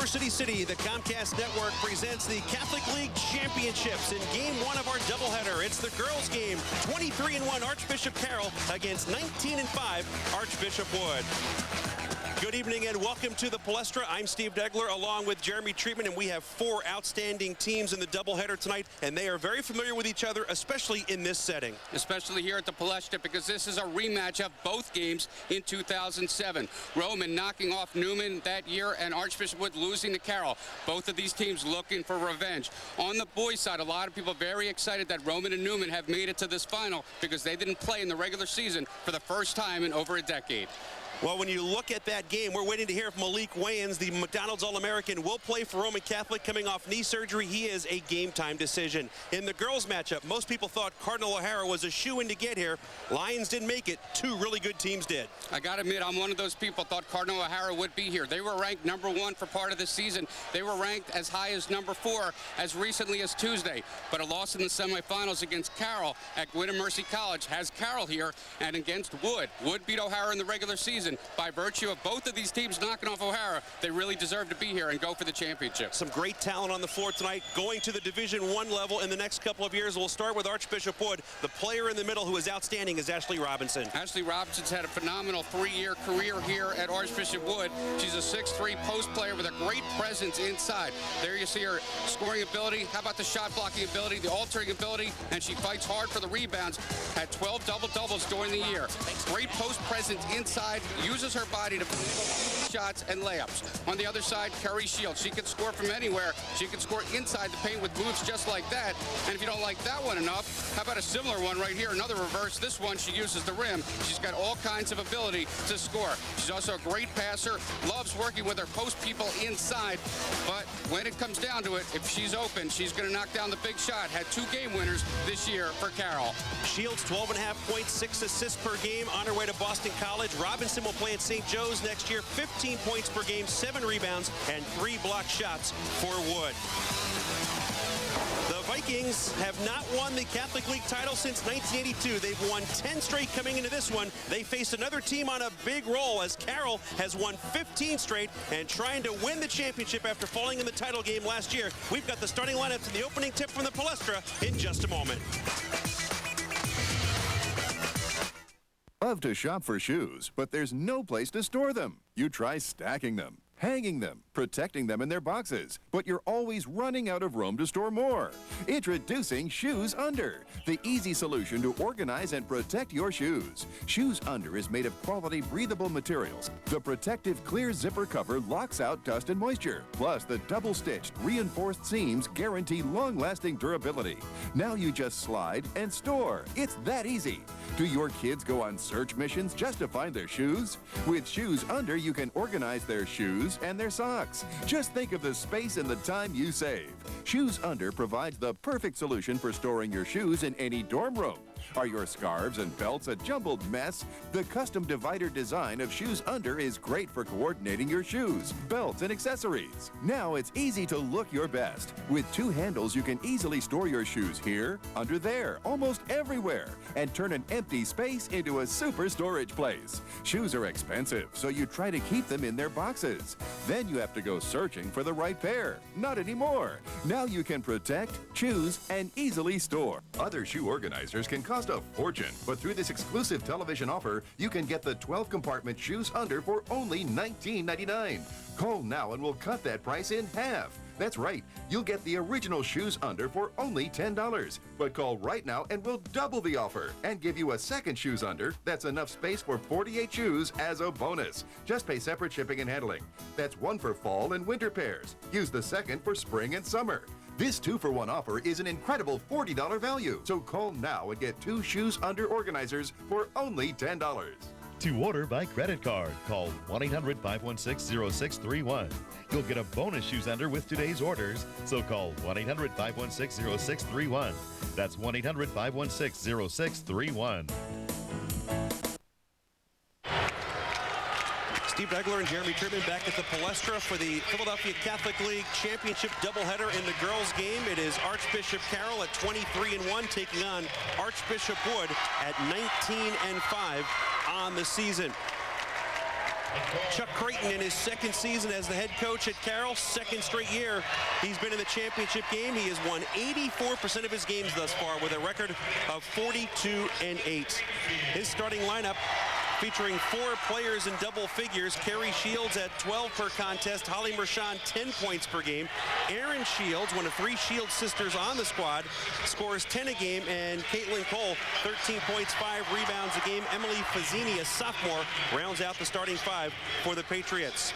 University City, the Comcast Network presents the Catholic League Championships in Game 1 of our doubleheader. It's the girls' game, 23-1 Archbishop Carroll against 19-5 Archbishop Wood. Good evening and welcome to the Palestra. I'm Steve Degler along with Jeremy Treatman, and we have 4 outstanding teams in the doubleheader tonight, and they are very familiar with each other, especially in this setting. Especially here at the Palestra, because this is a rematch of both games in 2007. Roman knocking off Newman that year and Archbishop Wood losing to Carroll. Both of these teams looking for revenge. On the boys' side, a lot of people very excited that Roman and Newman have made it to this final because they didn't play in the regular season for the first time in over a decade. Well, when you look at that game, we're waiting to hear from Malik Wayans, the McDonald's All-American, will play for Roman Catholic coming off knee surgery. He is a game-time decision. In the girls' matchup, most people thought Cardinal O'Hara was a shoo-in to get here. Lions didn't make it. 2 really good teams did. I got to admit, I'm one of those people thought Cardinal O'Hara would be here. They were ranked #1 for part of the season. They were ranked as high as #4 as recently as Tuesday. But a loss in the semifinals against Carroll at Gwynedd Mercy College has Carroll here, and against Wood. Wood beat O'Hara in the regular season. By virtue of both of these teams knocking off O'Hara, they really deserve to be here and go for the championship. Some great talent on the floor tonight, going to the Division I level in the next couple of years. We'll start with Archbishop Wood. The player in the middle who is outstanding is Ashley Robinson. Ashley Robinson's had a phenomenal 3-year career here at Archbishop Wood. She's a 6'3" post player with a great presence inside. There you see her scoring ability. How about the shot blocking ability, the altering ability, and she fights hard for the rebounds. Had 12 double-doubles during the year. Great post presence inside, uses her body to shots and layups. On the other side, Kerry Shields. She can score from anywhere. She can score inside the paint with moves just like that. And if you don't like that one enough, how about a similar one right here? Another reverse. This one, she uses the rim. She's got all kinds of ability to score. She's also a great passer. Loves working with her post people inside. But when it comes down to it, if she's open, she's going to knock down the big shot. Had 2 game winners this year for Carroll. Shields, 12.5 points, 6 assists per game on her way to Boston College. Robinson will play at St. Joe's next year, 15 points per game, 7 rebounds, and 3 blocked shots for Wood. The Vikings have not won the Catholic League title since 1982. They've won 10 straight coming into this one. They faced another team on a big roll as Carroll has won 15 straight and trying to win the championship after falling in the title game last year. We've got the starting lineups and the opening tip from the Palestra in just a moment. Love to shop for shoes, but there's no place to store them. You try stacking them, hanging them, protecting them in their boxes, but you're always running out of room to store more. Introducing Shoes Under, the easy solution to organize and protect your shoes. Shoes Under is made of quality breathable materials. The protective clear zipper cover locks out dust and moisture. Plus, the double-stitched reinforced seams guarantee long-lasting durability. Now you just slide and store. It's that easy. Do your kids go on search missions just to find their shoes? With Shoes Under, you can organize their shoes and their socks. Just think of the space and the time you save. Shoes Under provides the perfect solution for storing your shoes in any dorm room. Are your scarves and belts a jumbled mess? The custom divider design of Shoes Under is great for coordinating your shoes, belts, and accessories. Now it's easy to look your best. With 2 handles, you can easily store your shoes here, under there, almost everywhere, and turn an empty space into a super storage place. Shoes are expensive, so you try to keep them in their boxes. Then you have to go searching for the right pair. Not anymore. Now you can protect, choose, and easily store. Other shoe organizers can cost a fortune, but through this exclusive television offer, you can get the 12-compartment Shoes Under for only $19.99. Call now and we'll cut that price in half. That's right, you'll get the original Shoes Under for only $10. But call right now and we'll double the offer and give you a second Shoes Under that's enough space for 48 shoes as a bonus. Just pay separate shipping and handling. That's 1 for fall and winter pairs. Use the second for spring and summer. This 2-for-1 offer is an incredible $40 value. So call now and get 2 Shoes Under organizers for only $10. To order by credit card, call 1-800-516-0631. You'll get a bonus Shoes Under with today's orders, so call 1-800-516-0631. That's 1-800-516-0631. Steve Degler and Jeremy Treatman back at the Palestra for the Philadelphia Catholic League Championship doubleheader in the girls' game. It is Archbishop Carroll at 23-1 taking on Archbishop Wood at 19-5 on the season. Chuck Creighton in his second season as the head coach at Carroll, second straight year he's been in the championship game. He has won 84% of his games thus far with a record of 42-8. His starting lineup featuring 4 players in double figures. Carrie Shields at 12 per contest. Holly Mershon 10 points per game. Erin Shields, one of 3 Shields sisters on the squad, scores 10 a game. And Caitlin Cole, 13 points, 5 rebounds a game. Emily Fazzini, a sophomore, rounds out the starting 5 for the Patriots.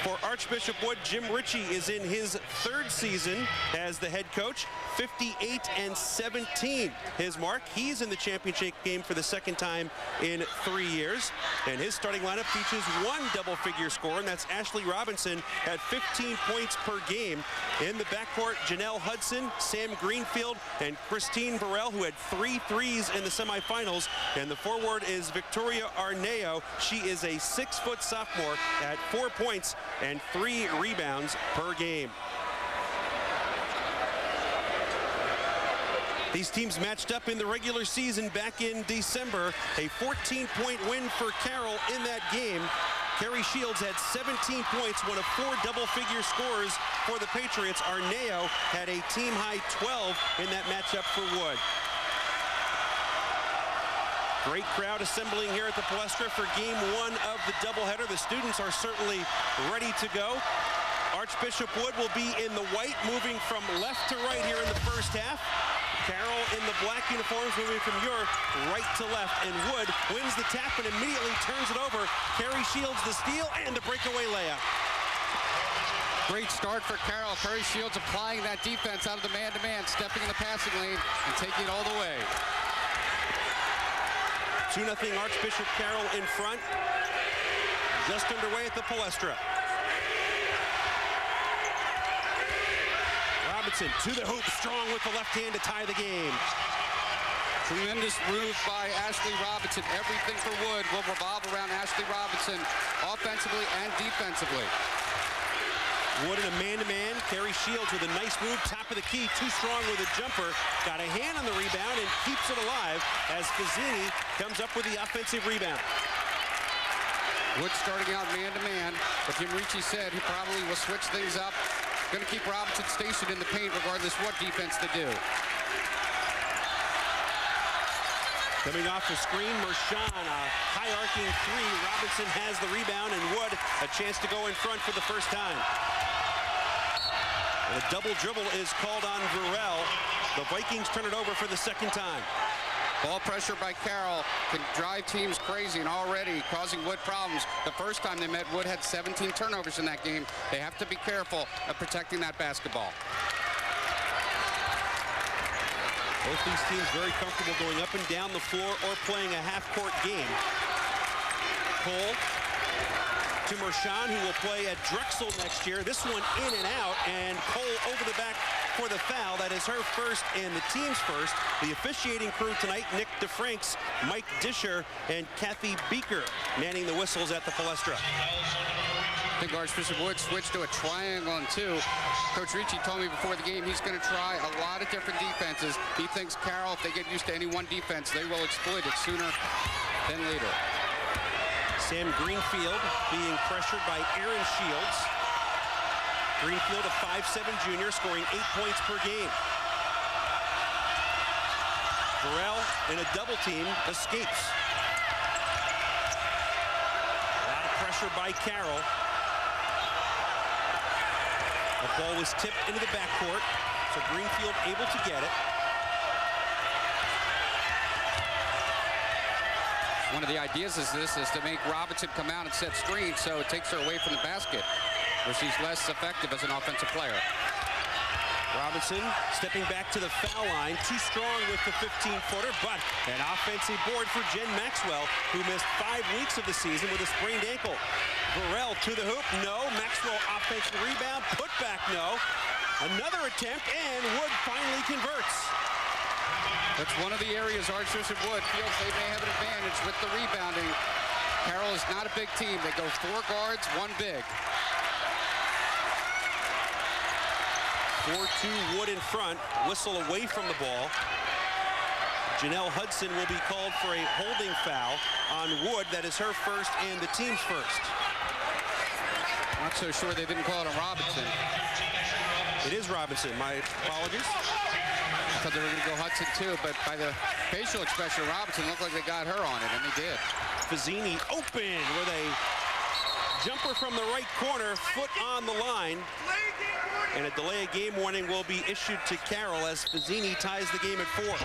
For Archbishop Wood, Jim Ritchie is in his 3rd season as the head coach. 58-17 his mark. He's in the championship game for the 2nd time in 3 years. And his starting lineup features 1 double-figure scorer, and that's Ashley Robinson at 15 points per game. In the backcourt, Janelle Hudson, Sam Greenfield, and Christine Burrell, who had 3 threes in the semifinals. And the forward is Victoria Arneo. She is a 6-foot sophomore at 4 points and 3 rebounds per game. These teams matched up in the regular season back in December. A 14-point win for Carroll in that game. Carrie Shields had 17 points, one of 4 double-figure scores for the Patriots. Arneo had a team-high 12 in that matchup for Wood. Great crowd assembling here at the Palestra for game 1 of the doubleheader. The students are certainly ready to go. Archbishop Wood will be in the white, moving from left to right here in the first half. Carroll in the black uniforms, moving from your right to left. And Wood wins the tap and immediately turns it over. Carrie Shields the steal and the breakaway layup. Great start for Carroll. Carrie Shields applying that defense out of the man-to-man, stepping in the passing lane and taking it all the way. 2-0 Archbishop Carroll in front. Just underway at the Palestra. Robinson to the hoop, strong with the left hand to tie the game. Tremendous move by Ashley Robinson. Everything for Wood will revolve around Ashley Robinson, offensively and defensively. Wood in a man-to-man. Carrie Shields with a nice move, top of the key, too strong with a jumper. Got a hand on the rebound and keeps it alive as Fazzini comes up with the offensive rebound. Wood starting out man-to-man, but Jim Ritchie said he probably will switch things up. Going to keep Robinson stationed in the paint regardless what defense to do. Coming off the screen, Mershon, a high arcing 3. Robinson has the rebound, and Wood a chance to go in front for the first time. And a double dribble is called on Burrell. The Vikings turn it over for the 2nd time. Ball pressure by Carroll can drive teams crazy and already causing Wood problems. The first time they met, Wood had 17 turnovers in that game. They have to be careful of protecting that basketball. Both these teams very comfortable going up and down the floor or playing a half-court game. Cole to Mershon, who will play at Drexel next year. This one in and out, and Cole over the back for the foul. That is her first and the team's first. The officiating crew tonight, Nick DeFranks, Mike Disher, and Kathy Beaker manning the whistles at the Palestra. I think Archbishop Wood switched to a triangle on 2. Coach Ritchie told me before the game he's going to try a lot of different defenses. He thinks Carroll, if they get used to any one defense, they will exploit it sooner than later. Sam Greenfield being pressured by Erin Shields. Greenfield, a 5'7" junior, scoring 8 points per game. Burrell in a double team escapes. A lot of pressure by Carroll. The ball was tipped into the backcourt, so Greenfield able to get it. One of the ideas is to make Robinson come out and set screens so it takes her away from the basket, where she's less effective as an offensive player. Robinson stepping back to the foul line, too strong with the 15-footer, but an offensive board for Jen Maxwell, who missed 5 weeks of the season with a sprained ankle. Burrell to the hoop, no. Maxwell offensive rebound, put back, no. Another attempt, and Wood finally converts. That's one of the areas Archbishop Wood feels they may have an advantage with the rebounding. Carroll is not a big team. They go 4 guards, 1 big. 4-2 Wood in front, whistle away from the ball. Janelle Hudson will be called for a holding foul on Wood. That is her first and the team's first. Not so sure they didn't call it a Robinson. It is Robinson. My apologies. I thought they were going to go Hudson too, but by the facial expression of Robinson, it looked like they got her on it, and they did. Fazzini open with a jumper from the right corner, foot on the line. And a delay of game warning will be issued to Carroll as Fazzini ties the game at 4.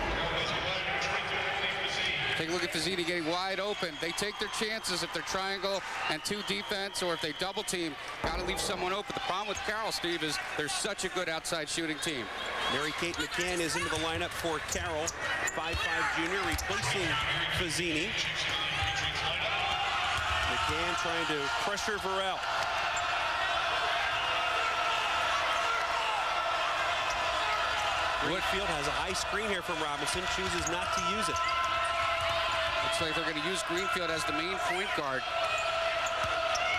Take a look at Fazzini getting wide open. They take their chances if they're triangle and 2 defense, or if they double team, got to leave someone open. The problem with Carroll, Steve, is they're such a good outside shooting team. Mary-Kate McCann is into the lineup for Carroll, 5'5" junior, replacing Fazzini. McCann trying to pressure Varel. Whitfield has a high screen here from Robinson, chooses not to use it. Looks like they're going to use Greenfield as the main point guard.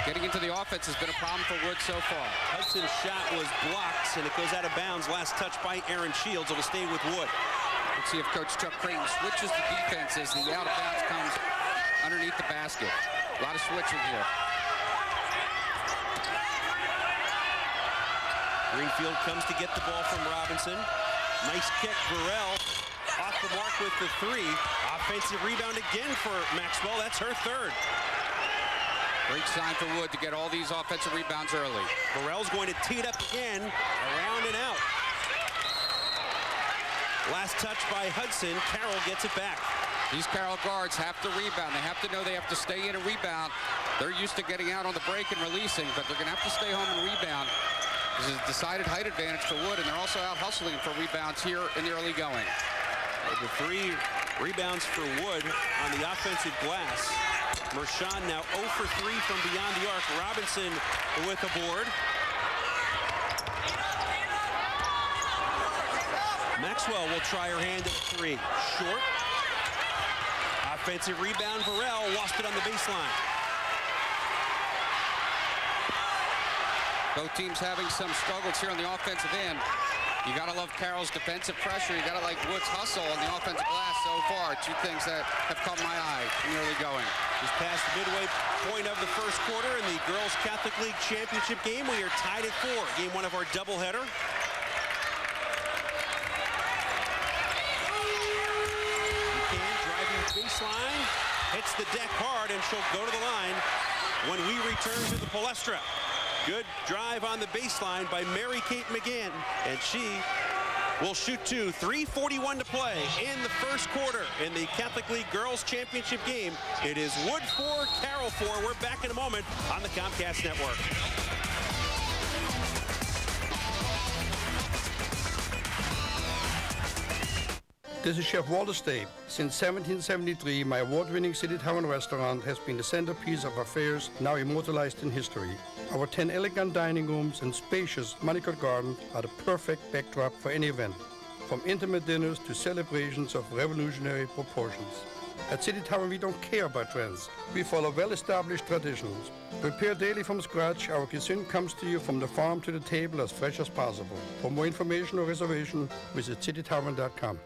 Getting into the offense has been a problem for Wood so far. Hudson's shot was blocked, and it goes out of bounds. Last touch by Aaron Shields. It will stay with Wood. Let's see if Coach Chuck Creighton switches the defense as the out of bounds comes underneath the basket. A lot of switching here. Greenfield comes to get the ball from Robinson. Nice kick. Varel off the mark with the 3. Offensive rebound again for Maxwell. That's her 3rd. Great sign for Wood to get all these offensive rebounds early. Varel's going to tee it up again, around and out. Last touch by Hudson. Carroll gets it back. These Carroll guards have to rebound. They have to know they have to stay in and rebound. They're used to getting out on the break and releasing, but they're going to have to stay home and rebound. This is a decided height advantage for Wood, and they're also out hustling for rebounds here in the early going. The 3 rebounds for Wood on the offensive glass. Mershon now 0 for 3 from beyond the arc. Robinson with a board. Maxwell will try her hand at 3. Short. Offensive rebound. Varel lost it on the baseline. Both teams having some struggles here on the offensive end. You got to love Carroll's defensive pressure. You got to like Wood's hustle on the offensive glass so far. 2 things that have caught my eye in the early going. Just past the midway point of the first quarter in the Girls Catholic League Championship game. We are tied at 4. Game 1 of our doubleheader. McCann driving baseline. Hits the deck hard, and she'll go to the line when we return to the Palestra. Good drive on the baseline by Mary-Kate McGann, and she will shoot 2. 3:41 to play in the first quarter in the Catholic League Girls Championship game. It is Wood 4, Carroll 4. We're back in a moment on the Comcast Network. This is Chef Walter Stabe. Since 1773, my award-winning City Tavern restaurant has been the centerpiece of affairs now immortalized in history. Our 10 elegant dining rooms and spacious manicured garden are the perfect backdrop for any event, from intimate dinners to celebrations of revolutionary proportions. At City Tavern, we don't care about trends. We follow well-established traditions. Prepared daily from scratch, our cuisine comes to you from the farm to the table as fresh as possible. For more information or reservation, visit citytavern.com.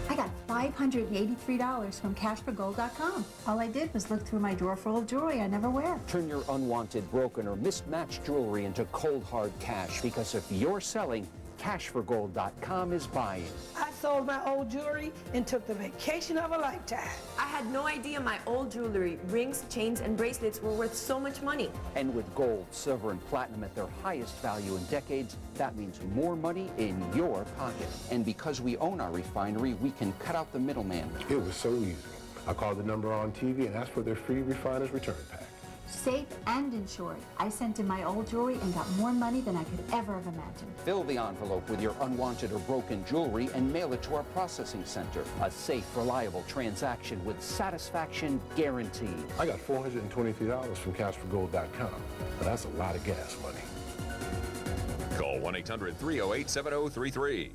I got $583 from cashforgold.com. All I did was look through my drawer full of jewelry I never wear. Turn your unwanted, broken, or mismatched jewelry into cold, hard cash, because if you're selling, cashforgold.com is buying. I sold my old jewelry and took the vacation of a lifetime. I had no idea my old jewelry, rings, chains, and bracelets were worth so much money. And with gold, silver, and platinum at their highest value in decades, that means more money in your pocket. And because we own our refinery, we can cut out the middleman. It was so easy. I called the number on TV and asked for their free refiner's return pack. Safe and insured. I sent in my old jewelry and got more money than I could ever have imagined. Fill the envelope with your unwanted or broken jewelry and mail it to our processing center. A safe, reliable transaction with satisfaction guaranteed. I got $423 from cashforgold.com, but that's a lot of gas money. Call 1-800-308-7033.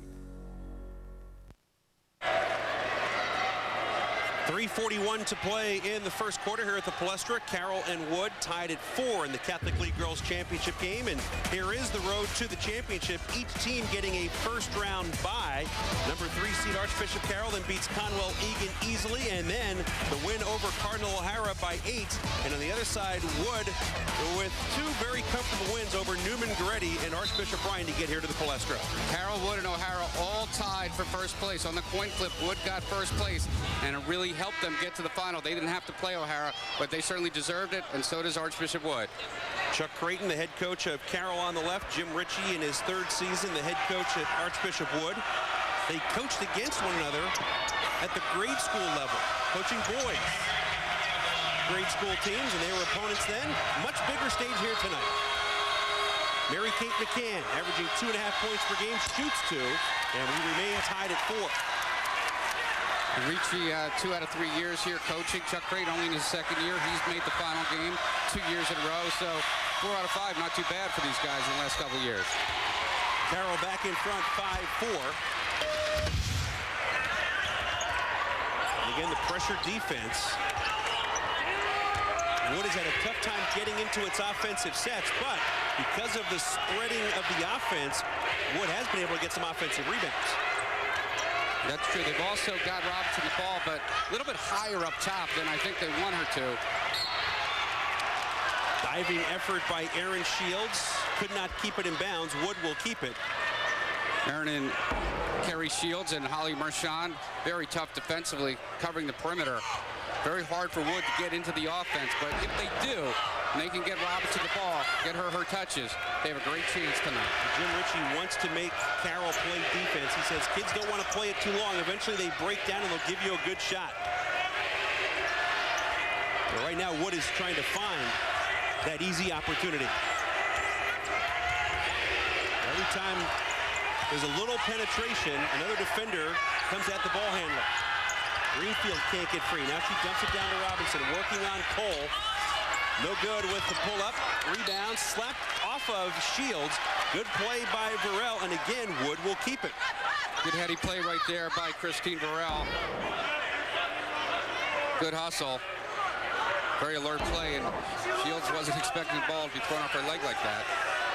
3:41 to play in the first quarter here at the Palestra. Carroll and Wood tied at 4 in the Catholic League Girls Championship game. And here is the road to the championship. Each team getting a first-round bye. Number 3 seed Archbishop Carroll then beats Conwell Egan easily. And then the win over Cardinal O'Hara by 8. And on the other side, Wood with 2 very comfortable wins over Newman Goretti and Archbishop Bryan to get here to the Palestra. Carroll, Wood, and O'Hara all tied for first place. On the coin flip, Wood got first place, and it really helped them get to the final. They didn't have to play O'Hara, but they certainly deserved it, and so does Archbishop Wood. Chuck Creighton, the head coach of Carroll on the left. Jim Ritchie in his 3rd season, the head coach at Archbishop Wood. They coached against one another at the grade school level, coaching boys. Grade school teams, and they were opponents then. Much bigger stage here tonight. Mary Kate McCann averaging 2.5 points per game, shoots 2, and we remain tied at 4. Ricci, 2 out of 3 years here coaching. Chuck Creighton only in his 2nd year. He's made the final game 2 years in a row. So 4 out of 5, not too bad for these guys in the last couple of years. Carroll back in front, 5-4. And again, the pressure defense. Wood has had a tough time getting into its offensive sets, but because of the spreading of the offense, Wood has been able to get some offensive rebounds. That's true. They've also got Robinson the ball, but a little bit higher up top than I think they want her to. Diving effort by Aaron Shields. Could not keep it in bounds. Wood will keep it. Aaron and Kerry Shields and Holly Marchand, very tough defensively, covering the perimeter. Very hard for Wood to get into the offense, but if they do, and they can get Robinson the ball, get her touches, they have a great chance tonight. Jim Ritchie wants to make Carroll play defense. He says kids don't want to play it too long. Eventually they break down and they'll give you a good shot. But right now Wood is trying to find that easy opportunity. Every time there's a little penetration, another defender comes at the ball handler. Greenfield can't get free. Now she dumps it down to Robinson, working on Cole. No good with the pull-up. Rebound slapped off of Shields. Good play by Burrell, and again, Wood will keep it. Good heady play right there by Christine Burrell. Good hustle. Very alert play, and Shields wasn't expecting the ball to be thrown off her leg like that.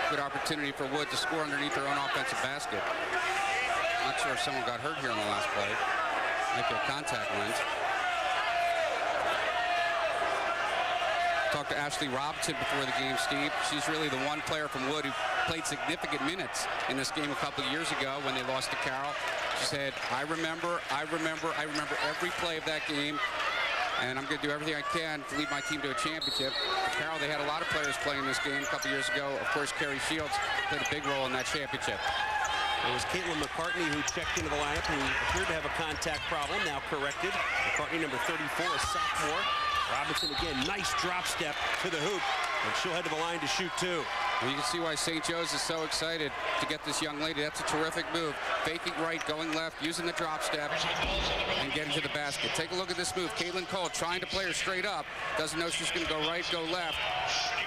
Good opportunity for Wood to score underneath her own offensive basket. Not sure if someone got hurt here on the last play. Might be a contact lens. Talked to Ashley Robinson before the game, Steve. She's really the one player from Wood who played significant minutes in this game a couple of years ago when they lost to Carroll. She said, I remember every play of that game, and I'm going to do everything I can to lead my team to a championship. For Carroll, they had a lot of players playing this game a couple years ago. Of course, Kerry Shields played a big role in that championship. It was Caitlin McCartney who checked into the lineup, who appeared to have a contact problem, now corrected. McCartney, number 34, a sophomore. Robinson again, nice drop step to the hoop, and she'll head to the line to shoot 2. Well, you can see why St. Joe's is so excited to get this young lady. That's a terrific move. Faking right, going left, using the drop step, and getting to the basket. Take a look at this move. Caitlin Cole trying to play her straight up. Doesn't know she's going to go right, go left.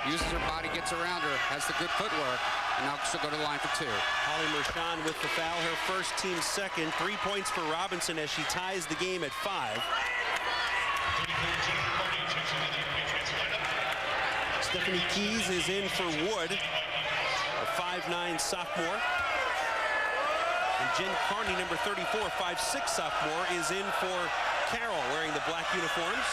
Uses her body, gets around her, has the good footwork, and now she'll go to the line for 2. Holly Marchand with the foul, her first, team second. 3 points for Robinson as she ties the game at 5. Stephanie Keys is in for Wood, a 5'9" sophomore. And Jen Carney, number 34, 5'6" sophomore, is in for Carroll, wearing the black uniforms.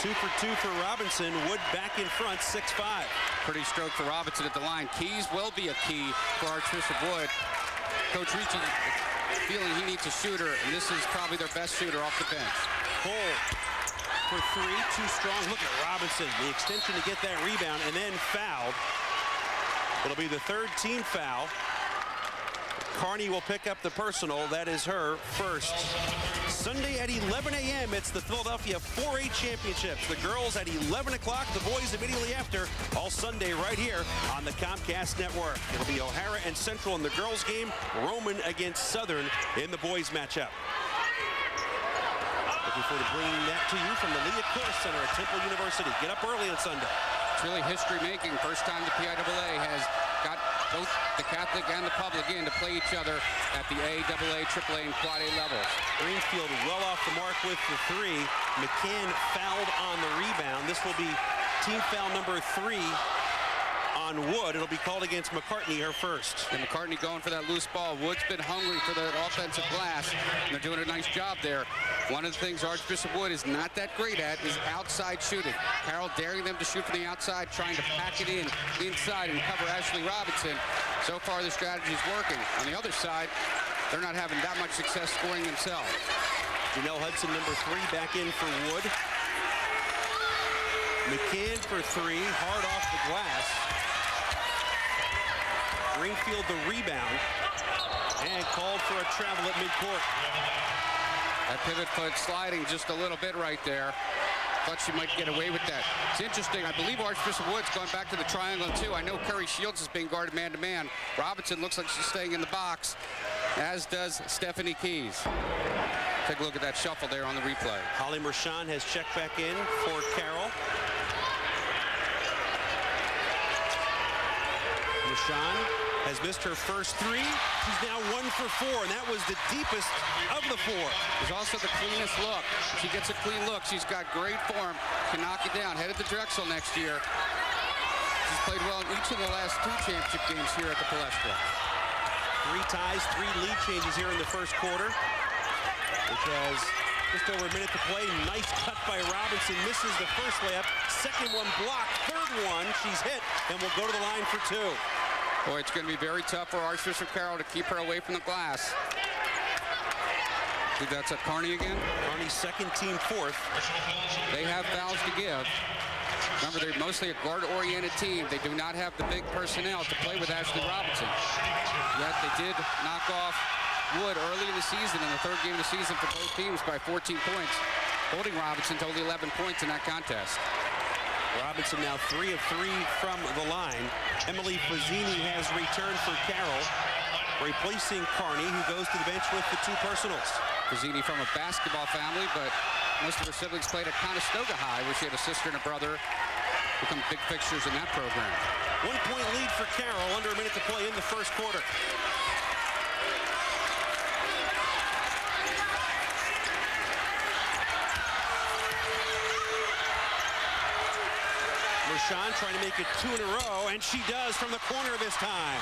2 for 2 for Robinson. Wood back in front, 6'5". Pretty stroke for Robinson at the line. Keys will be a key for Archbishop Wood. Coach Ricci feeling he needs a shooter, and this is probably their best shooter off the bench. Cole for 3, too strong. Look at Robinson, the extension to get that rebound, and then fouled. It'll be the 3rd team foul. Carney will pick up the personal. That is her first. Sunday at 11 a.m. It's the Philadelphia 4A Championships. The girls at 11 o'clock, the boys immediately after. All Sunday right here on the Comcast Network. It'll be O'Hara and Central in the girls game. Roman against Southern in the boys matchup. Looking forward to bringing that to you from the Leah Course Center at Temple University. Get up early on Sunday. It's really history making. First time the PIAA has got both the Catholic and the public in to play each other at the A, AA, AAA, and Quad A levels. Greenfield well off the mark with the 3. McCann fouled on the rebound. This will be team foul number 3 on Wood. It'll be called against McCartney, her first. And McCartney going for that loose ball. Wood's been hungry for the offensive glass, and they're doing a nice job there. One of the things Archbishop Wood is not that great at is outside shooting. Carroll daring them to shoot from the outside, trying to pack it inside and cover Ashley Robinson. So far, the strategy is working. On the other side, they're not having that much success scoring themselves. Janelle Hudson, number 3, back in for Wood. McCann for 3, hard off the glass. Greenfield the rebound, and called for a travel at midcourt. That pivot foot sliding just a little bit right there. Thought she might get away with that. It's interesting. I believe Archbishop Wood's going back to the triangle too. I know Kerry Shields is being guarded man-to-man. Robinson looks like she's staying in the box, as does Stephanie Keys. Take a look at that shuffle there on the replay. Holly Mershon has checked back in for Carroll. Mershon has missed her first 3. She's now 1 for 4, and that was the deepest of the 4. There's also the cleanest look. If she gets a clean look, she's got great form, can knock it down. Headed to Drexel next year. She's played well in each of the last 2 championship games here at the Palestra. 3 ties, 3 lead changes here in the first quarter, which has just over a minute to play. Nice cut by Robinson. Misses the first layup. Second one blocked. Third one, she's hit, and will go to the line for 2. Boy, it's going to be very tough for Archbishop Carroll to keep her away from the glass. I think that's at Kearney again. Kearney's second, team 4th. They have fouls to give. Remember, they're mostly a guard-oriented team. They do not have the big personnel to play with Ashley Robinson. Yet they did knock off Wood early in the season, in the 3rd game of the season for both teams, by 14 points, holding Robinson to only 11 points in that contest. Robinson now 3 of 3 from the line. Emily Fazzini has returned for Carroll, replacing Kearney, who goes to the bench with the 2 personals. Fazzini from a basketball family, but most of her siblings played at Conestoga High, where she had a sister and a brother become big fixtures in that program. 1-point lead for Carroll, under a minute to play in the first quarter. Mershon trying to make it 2 in a row, and she does from the corner this time.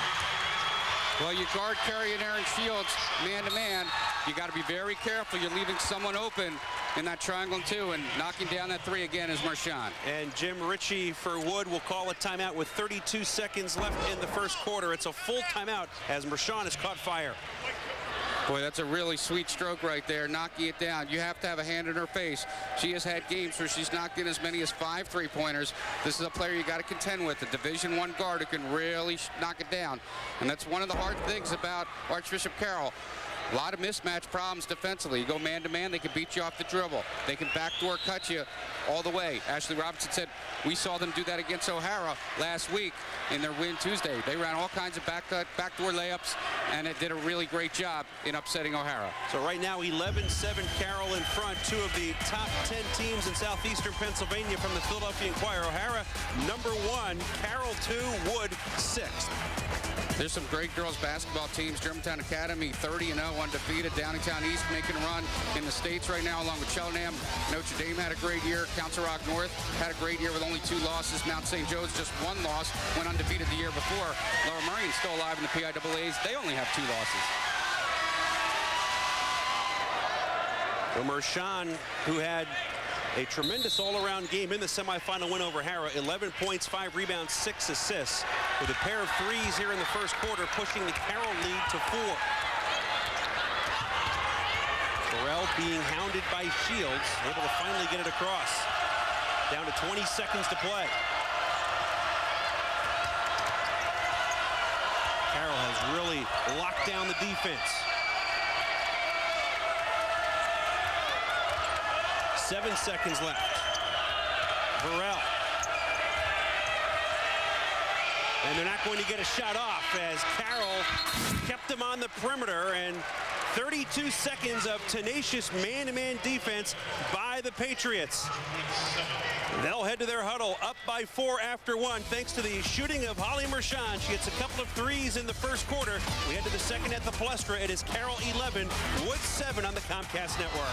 Well, you guard Kerry and Aaron Shields man-to-man. You got to be very careful. You're leaving someone open in that triangle too, and knocking down that 3 again is Mershon. And Jim Ritchie for Wood will call a timeout with 32 seconds left in the first quarter. It's a full timeout as Mershon has caught fire. Boy, that's a really sweet stroke right there, knocking it down. You have to have a hand in her face. She has had games where she's knocked in as many as 5 3-pointers. This is a player you got to contend with, a Division I guard who can really knock it down. And that's one of the hard things about Archbishop Carroll. A lot of mismatch problems defensively. You go man-to-man, they can beat you off the dribble. They can backdoor cut you all the way. Ashley Robinson said, we saw them do that against O'Hara last week in their win Tuesday. They ran all kinds of backdoor layups, and it did a really great job in upsetting O'Hara. So right now, 11-7 Carroll in front. 2 of the top 10 teams in southeastern Pennsylvania from the Philadelphia Inquirer. O'Hara, number 1. Carroll 2, Wood 6th. There's some great girls basketball teams. Germantown Academy 30-0, undefeated. Downingtown East making a run in the States right now along with Cheltenham. Notre Dame had a great year. Council Rock North had a great year with only 2 losses. Mount St. Joe's just 1 loss, went undefeated the year before. Lower Merion still alive in the PIAAs. They only have 2 losses. So Mershon, who had a tremendous all-around game in the semifinal win over O'Hara, 11 points, 5 rebounds, 6 assists, with a pair of threes here in the first quarter, pushing the Carroll lead to 4. Burrell being hounded by Shields, able to finally get it across. Down to 20 seconds to play. Carroll has really locked down the defense. 7 seconds left. Burrell. And they're not going to get a shot off as Carroll kept him on the perimeter, and 32 seconds of tenacious man-to-man defense by the Patriots. They'll head to their huddle up by 4 after 1 thanks to the shooting of Holly Mershon. She gets a couple of threes in the first quarter. We head to the second at the Palestra. It is Carroll 11, Wood 7 on the Comcast Network.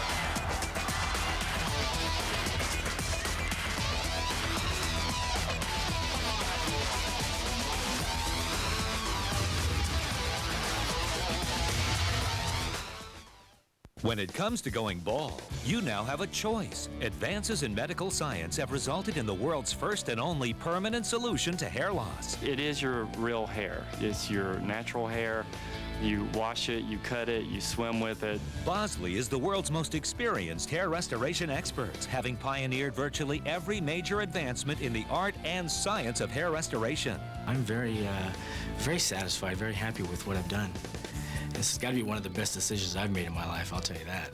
When it comes to going bald, you now have a choice. Advances in medical science have resulted in the world's first and only permanent solution to hair loss. It is your real hair. It's your natural hair. You wash it, you cut it, you swim with it. Bosley is the world's most experienced hair restoration experts, having pioneered virtually every major advancement in the art and science of hair restoration. I'm very satisfied, very happy with what I've done. This has got to be one of the best decisions I've made in my life, I'll tell you that.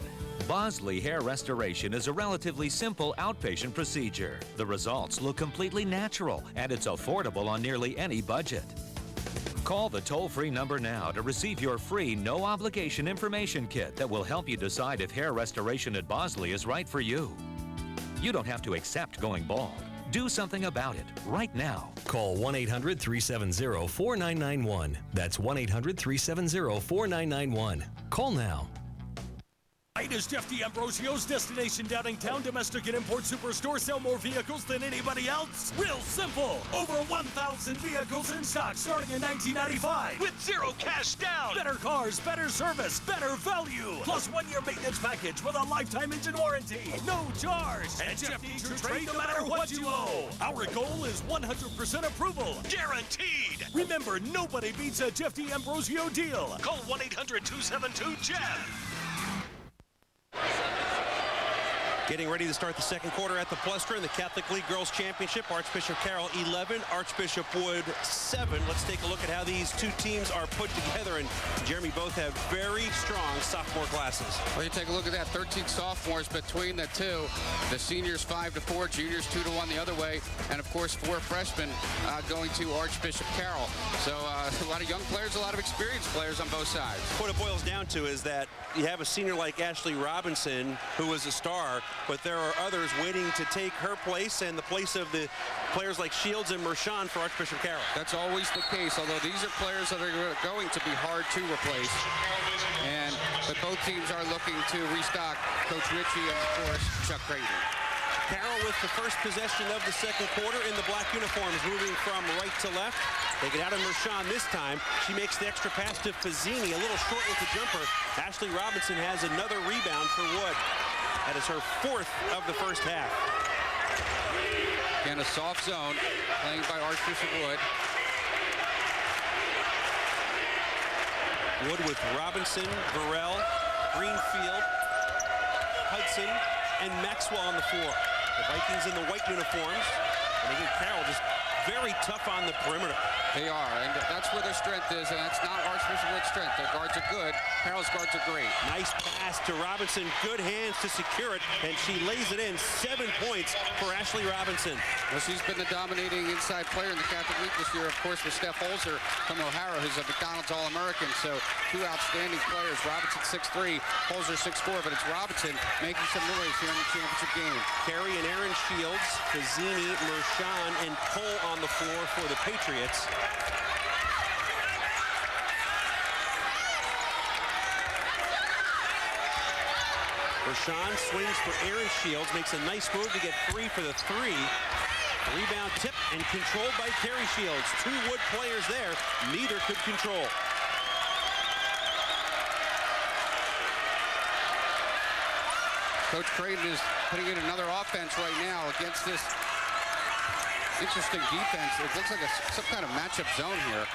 Bosley Hair Restoration is a relatively simple outpatient procedure. The results look completely natural, and it's affordable on nearly any budget. Call the toll-free number now to receive your free, no-obligation information kit that will help you decide if hair restoration at Bosley is right for you. You don't have to accept going bald. Do something about it right now. Call 1-800-370-4991. That's 1-800-370-4991. Call now. Right is Jeff D'Ambrosio's destination Downingtown Domestic and Import Superstore. Sell more vehicles than anybody else? Real simple. Over 1,000 vehicles in stock starting in $19.95 with zero cash down. Better cars, better service, better value. Plus 1-year maintenance package with a lifetime engine warranty. No charge. And Jeff needs your trade no matter what you owe. Our goal is 100% approval. Guaranteed. Remember, nobody beats a Jeff D'Ambrosio deal. Call 1-800-272-JEFF. Getting ready to start the second quarter at the Palestra in the Catholic League Girls Championship. Archbishop Carroll 11, Archbishop Wood 7. Let's take a look at how these two teams are put together. And Jeremy, both have very strong sophomore classes. Well, you take a look at that. 13 sophomores between the two. The seniors 5-4, juniors 2-1 the other way, and of course 4 freshmen going to Archbishop Carroll. So a lot of young players, a lot of experienced players on both sides. What it boils down to is that you have a senior like Ashley Robinson, who was a star, but there are others waiting to take her place and the place of the players like Shields and Mershon for Archbishop Carroll. That's always the case, although these are players that are going to be hard to replace. But both teams are looking to restock. Coach Ritchie and, of course, Chuck Creighton. Carroll with the first possession of the second quarter in the black uniforms, moving from right to left. They get out of Mershon this time. She makes the extra pass to Fazzini, a little short with the jumper. Ashley Robinson has another rebound for Wood. That is her 4th of the first half. Again, a soft zone playing by Archbishop Wood. Wood with Robinson, Burrell, Greenfield, Hudson, and Maxwell on the floor. The Vikings in the white uniforms. And again, Carroll just very tough on the perimeter. They are, and that's where their strength is, and that's not Archbishop Wood's strength. Their guards are good. Carroll's guards are great. Nice pass to Robinson. Good hands to secure it, and she lays it in. 7 points for Ashley Robinson. Well, she's been the dominating inside player in the Catholic League this year, of course, with Steph Holzer from O'Hara, who's a McDonald's All-American. So 2 outstanding players. Robinson 6'3", Holzer 6'4", but it's Robinson making some noise here in the championship game. Carey and Aaron Shields, Fazzini, Mershon, and Cole on the floor for the Patriots. Mershon swings for Aaron Shields, makes a nice move to get free for the 3. Rebound tip and controlled by Carey Shields. 2 Wood players there, neither could control. Coach Creighton is putting in another offense right now against this interesting defense. It looks like some kind of matchup zone here.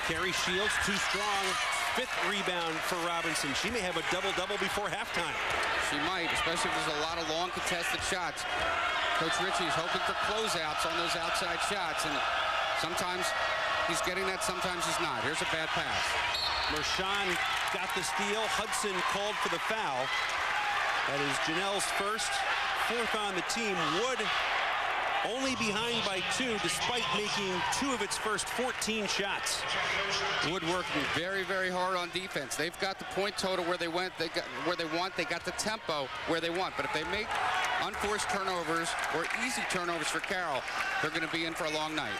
Carey Shields, too strong. 5th rebound for Robinson. She may have a double-double before halftime. She might, especially if there's a lot of long contested shots. Coach Ritchie is hoping for closeouts on those outside shots, and sometimes he's getting that, sometimes he's not. Here's a bad pass. Mershon got the steal. Hudson called for the foul. That is Janelle's first, 4th on the team. Wood only behind by 2 despite making 2 of its first 14 shots. Wood working very, very hard on defense. They've got the point total where they want. They got the tempo where they want. But if they make unforced turnovers or easy turnovers for Carroll, they're going to be in for a long night.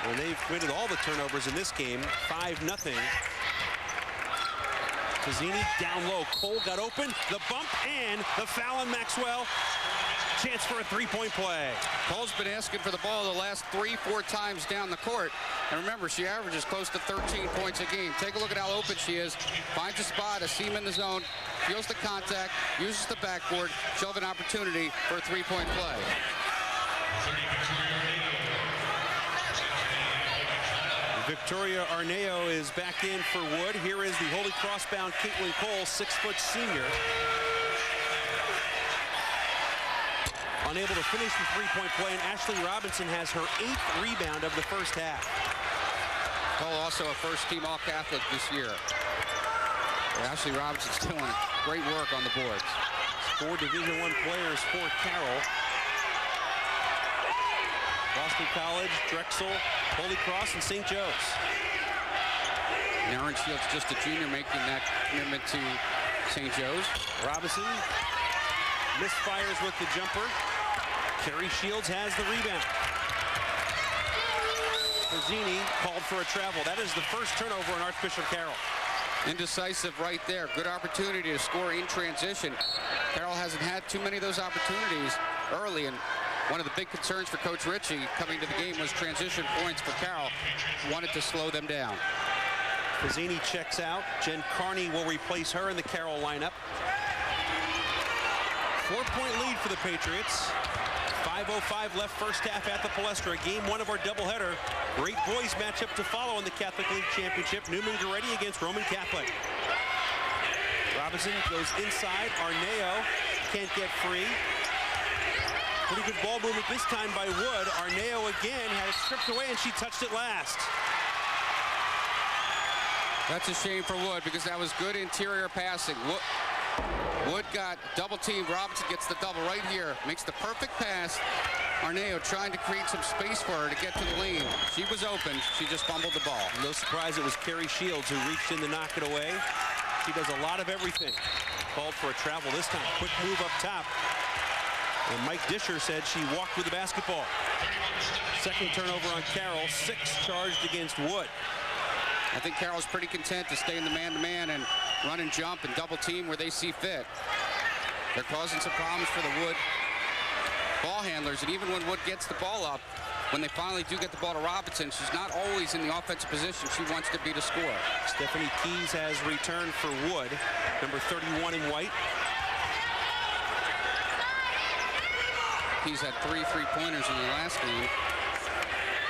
Well, they've committed all the turnovers in this game, 5-0. Pizzini down low. Cole got open. The bump and the foul on Maxwell. Chance for a three-point play. Cole's been asking for the ball the last 3-4 times down the court. And remember, she averages close to 13 points a game. Take a look at how open she is. Finds a spot, a seam in the zone, feels the contact, uses the backboard. She'll have an opportunity for a three-point play. Victoria Arneo is back in for Wood. Here is the Holy Cross-bound Caitlin Cole, 6-foot senior. Unable to finish the three-point play, and Ashley Robinson has her 8th rebound of the first half. Cole also a first-team All-Catholic this year. Ashley Robinson's doing great work on the boards. 4 Division I players for Carroll. Boston College, Drexel, Holy Cross, and St. Joe's. And Aaron Shields, just a junior, making that commitment to St. Joe's. Robinson misfires with the jumper. Carrie Shields has the rebound. Pizzini called for a travel. That is the first turnover in Archbishop Carroll. Indecisive right there. Good opportunity to score in transition. Carroll hasn't had too many of those opportunities early, and one of the big concerns for Coach Ritchie coming to the game was transition points for Carroll. Wanted to slow them down. Pizzini checks out. Jen Carney will replace her in the Carroll lineup. 4-point lead for the Patriots. 5:05 left first half at the Palestra. Game 1 of our doubleheader. Great boys matchup to follow in the Catholic League Championship. Newman Goretti against Roman Catholic. Robinson goes inside. Arneo can't get free. Pretty good ball movement this time by Wood. Arneo again had it stripped away, and she touched it last. That's a shame for Wood because that was good interior passing. Wood got double teamed. Robinson gets the double right here. Makes the perfect pass. Arneo trying to create some space for her to get to the lane. She was open. She just fumbled the ball. No surprise it was Carrie Shields who reached in to knock it away. She does a lot of everything. Called for a travel this time. Quick move up top. And Mike Disher said she walked with the basketball. Second turnover on Carroll. 6 charged against Wood. I think Carroll's pretty content to stay in the man-to-man and run and jump and double team where they see fit. They're causing some problems for the Wood ball handlers, and even when Wood gets the ball up, when they finally do get the ball to Robinson, she's not always in the offensive position she wants to be to score. Stephanie Keys has returned for Wood, number 31 in white. Keys had 3 3-pointers in the last game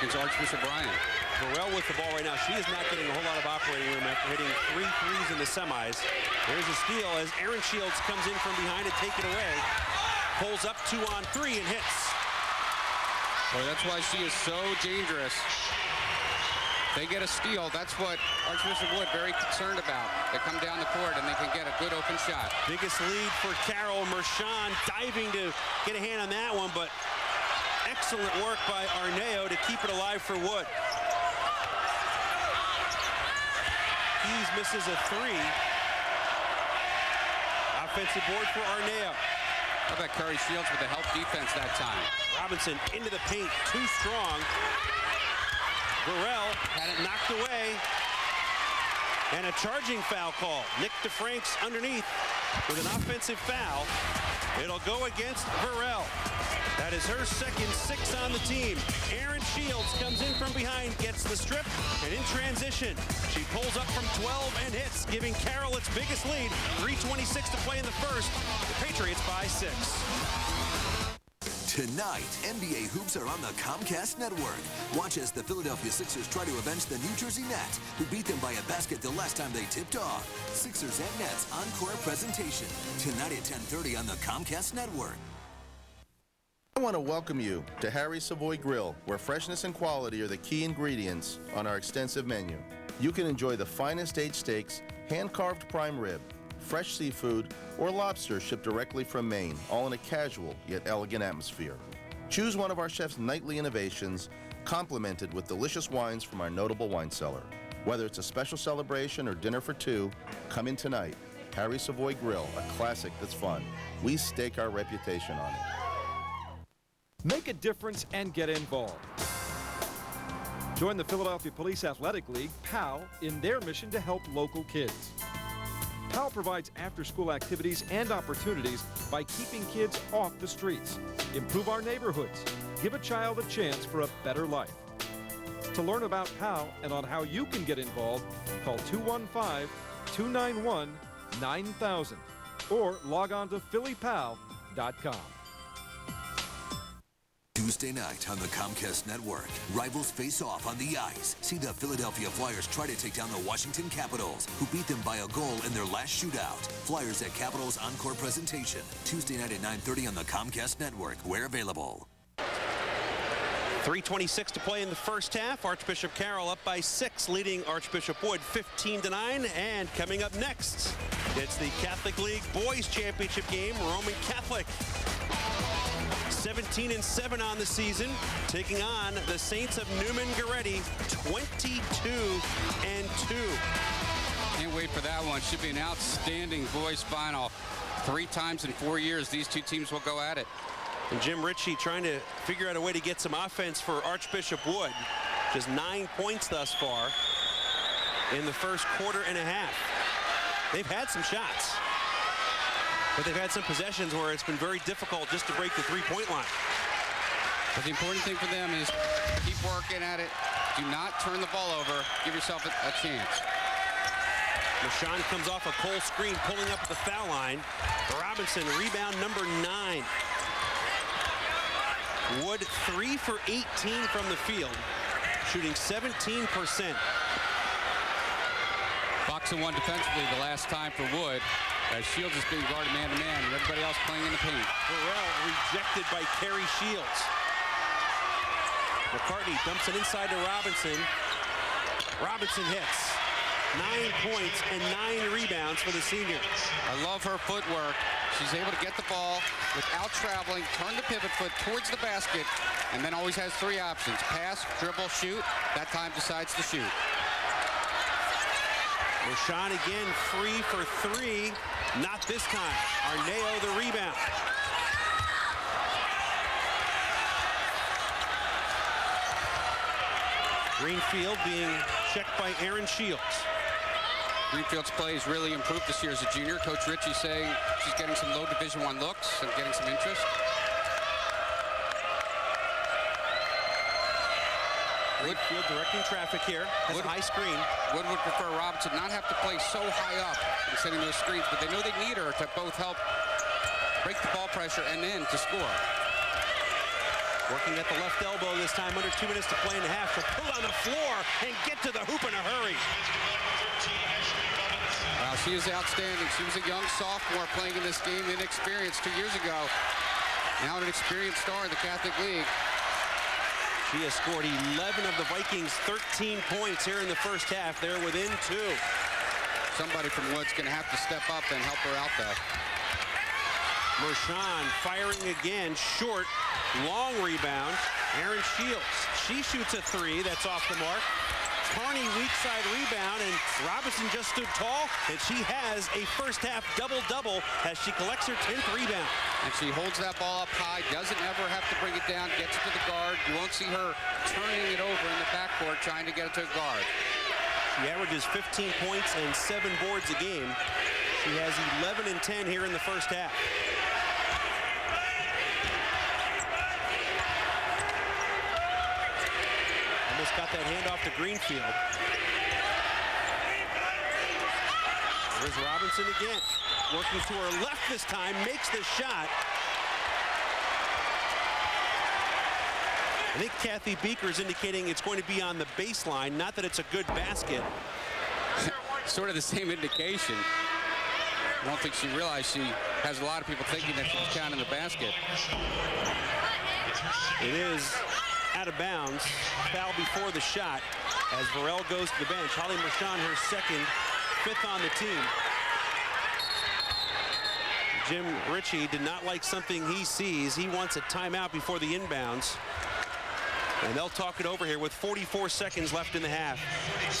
against Archbishop Bryant. Burrell with the ball right now. She is not getting a whole lot of operating room after hitting 3 threes in the semis. There's a steal as Aaron Shields comes in from behind to take it away. Pulls up 2 on 3 and hits. Boy, that's why she is so dangerous. They get a steal. That's what Archbishop Wood very concerned about. They come down the court and they can get a good open shot. Biggest lead for Carroll. Mershon diving to get a hand on that one, but excellent work by Arneo to keep it alive for Wood. Keys misses a 3. Offensive board for Arneo. How about Carrie Shields with the help defense that time? Robinson into the paint, too strong. Burrell had it knocked away. And a charging foul call. Nick DeFranks underneath with an offensive foul. It'll go against Burrell. That is her second 6 on the team. Aaron Shields comes in from behind, gets the strip, and in transition, she pulls up from 12 and hits, giving Carroll its biggest lead. 3:26 to play in the first. The Patriots by 6. Tonight, NBA hoops are on the Comcast Network. Watch as the Philadelphia Sixers try to avenge the New Jersey Nets, who beat them by a basket the last time they tipped off. Sixers and Nets encore presentation. Tonight at 10:30 on the Comcast Network. I want to welcome you to Harry's Savoy Grill, where freshness and quality are the key ingredients on our extensive menu. You can enjoy the finest aged steaks, hand-carved prime rib, fresh seafood, or lobster shipped directly from Maine, all in a casual yet elegant atmosphere. Choose one of our chef's nightly innovations, complemented with delicious wines from our notable wine cellar. Whether it's a special celebration or dinner for two, come in tonight. Harry Savoy Grill, a classic that's fun. We stake our reputation on it. Make a difference and get involved. Join the Philadelphia Police Athletic League, POW, in their mission to help local kids. POW provides after-school activities and opportunities by keeping kids off the streets, improve our neighborhoods, give a child a chance for a better life. To learn about POW and on how you can get involved, call 215-291-9000 or log on to phillypow.com. Tuesday night on the Comcast Network, rivals face off on the ice. See the Philadelphia Flyers try to take down the Washington Capitals, who beat them by a goal in their last shootout. Flyers at Capitals Encore presentation, Tuesday night at 9:30 on the Comcast Network, where available. 3:26 to play in the first half. Archbishop Carroll up by 6, leading Archbishop Wood 15-9. And coming up next, it's the Catholic League Boys Championship game. Roman Catholic 17-7 on the season, taking on the Saints of Newman Goretti 22-2. Can't wait for that one. Should be an outstanding boys final. 3 times in 4 years, these two teams will go at it. And Jim Ritchie trying to figure out a way to get some offense for Archbishop Wood. Just 9 points thus far in the first quarter and a half. They've had some shots, but they've had some possessions where it's been very difficult just to break the three-point line. But the important thing for them is keep working at it. Do not turn the ball over. Give yourself a chance. Rashawn comes off a Cole screen, pulling up the foul line. Robinson, rebound number 9. Wood 3 for 18 from the field, shooting 17%. Box and one defensively the last time for Wood, as Shields is being guarded man-to-man and everybody else playing in the paint. Burrell rejected by Kerry Shields. McCartney dumps it inside to Robinson. Robinson hits. 9 points and 9 rebounds for the senior. I love her footwork. She's able to get the ball without traveling, turn the pivot foot towards the basket, and then always has 3 options: pass, dribble, shoot. That time decides to shoot. Rashawn again free for 3. Not this time. Arneo the rebound. Greenfield being checked by Aaron Shields. Greenfield's play has really improved this year as a junior. Coach Ritchie saying she's getting some low Division I looks and getting some interest. Greenfield directing traffic here. Has a high screen. Wood would prefer Robinson not have to play so high up in setting those screens, but they know they need her to both help break the ball pressure and then to score. Working at the left elbow this time, under 2 minutes to play in the half. She'll pull on the floor and get to the hoop in a hurry. Wow, she is outstanding. She was a young sophomore playing in this game, inexperienced 2 years ago. Now an experienced star in the Catholic League. She has scored 11 of the Vikings' 13 points here in the first half. They're within 2. Somebody from Wood's going to have to step up and help her out, though. Mershon firing again, short, long rebound. Aaron Shields, she shoots a 3, that's off the mark. Carney weak side rebound, and Robinson just stood tall, and she has a first half double-double as she collects her 10th rebound. And she holds that ball up high, doesn't ever have to bring it down, gets it to the guard. You won't see her turning it over in the backcourt trying to get it to a guard. She averages 15 points and 7 boards a game. She has 11 and 10 here in the first half. Almost got that handoff to Greenfield. There's Robinson again. Working to her left this time, makes the shot. I think Kathy Beaker is indicating it's going to be on the baseline, not that it's a good basket. Sort of the same indication. I don't think she realized she has a lot of people thinking that she's counting the basket. It is out of bounds. Foul before the shot as Varell goes to the bench. Holly Mershon, her second, 5th on the team. Jim Ritchie did not like something he sees. He wants a timeout before the inbounds. And they'll talk it over here with 44 seconds left in the half.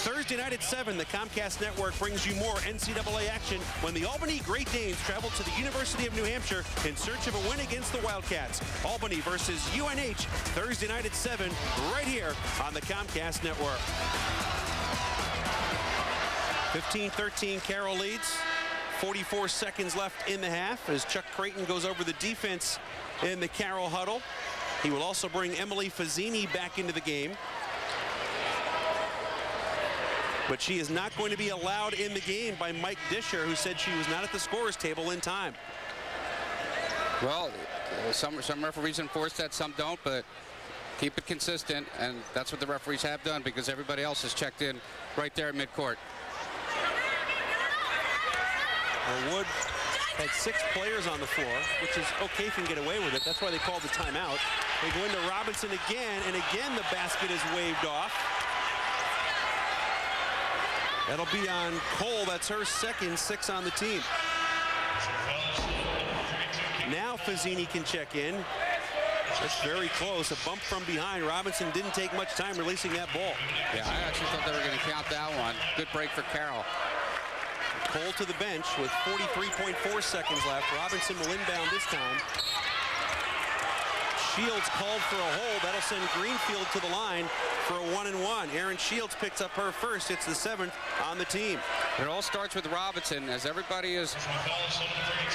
Thursday night at 7, the Comcast Network brings you more NCAA action when the Albany Great Danes travel to the University of New Hampshire in search of a win against the Wildcats. Albany versus UNH, Thursday night at 7, right here on the Comcast Network. 15-13, Carroll leads. 44 seconds left in the half as Chuck Creighton goes over the defense in the Carroll huddle. He will also bring Emily Fazzini back into the game. But she is not going to be allowed in the game by Mike Disher, who said she was not at the scorer's table in time. Well, some referees enforce that, some don't, but keep it consistent, and that's what the referees have done because everybody else has checked in right there at midcourt. Well, Wood had 6 players on the floor, which is okay if you can get away with it. That's why they called the timeout. They go into Robinson again, and again the basket is waved off. That'll be on Cole. That's her second, 6 on the team. Now Fazzini can check in. It's very close. A bump from behind. Robinson didn't take much time releasing that ball. Yeah, I actually thought they were going to count that one. Good break for Carroll. Cole to the bench with 43.4 seconds left. Robinson will inbound this time. Shields called for a hold. That'll send Greenfield to the line for a 1-and-1. Aaron Shields picks up her first. It's the 7th on the team. It all starts with Robinson. As everybody is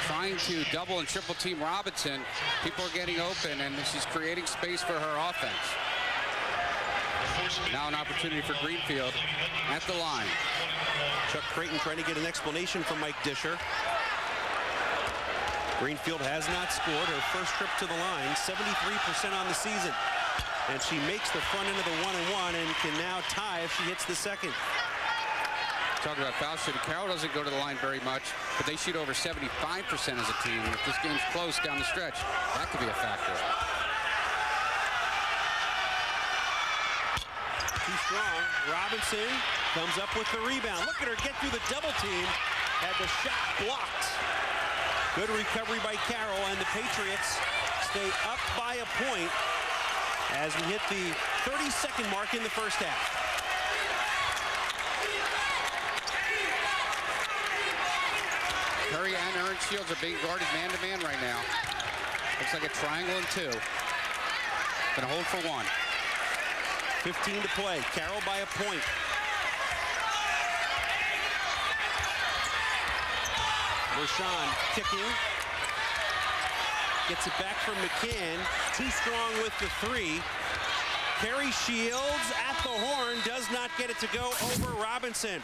trying to double and triple team Robinson, people are getting open, and she's creating space for her offense. Now an opportunity for Greenfield at the line. Chuck Creighton trying to get an explanation from Mike Disher. Greenfield has not scored her first trip to the line, 73% on the season. And she makes the front end of the 1-and-1 and can now tie if she hits the second. Talking about foul shooting, Carroll doesn't go to the line very much, but they shoot over 75% as a team. If this game's close down the stretch, that could be a factor. Too strong. Robinson comes up with the rebound. Look at her get through the double team. Had the shot blocked. Good recovery by Carroll, and the Patriots stay up by a point as we hit the 30-second mark in the first half. Curry and Aaron Shields are being guarded man-to-man right now. Looks like a triangle and 2. Gonna hold for 1. 15 to play. Carroll by a point. Rashawn kicking. Gets it back from McCann. Too strong with the 3. Carrie Shields at the horn does not get it to go over Robinson.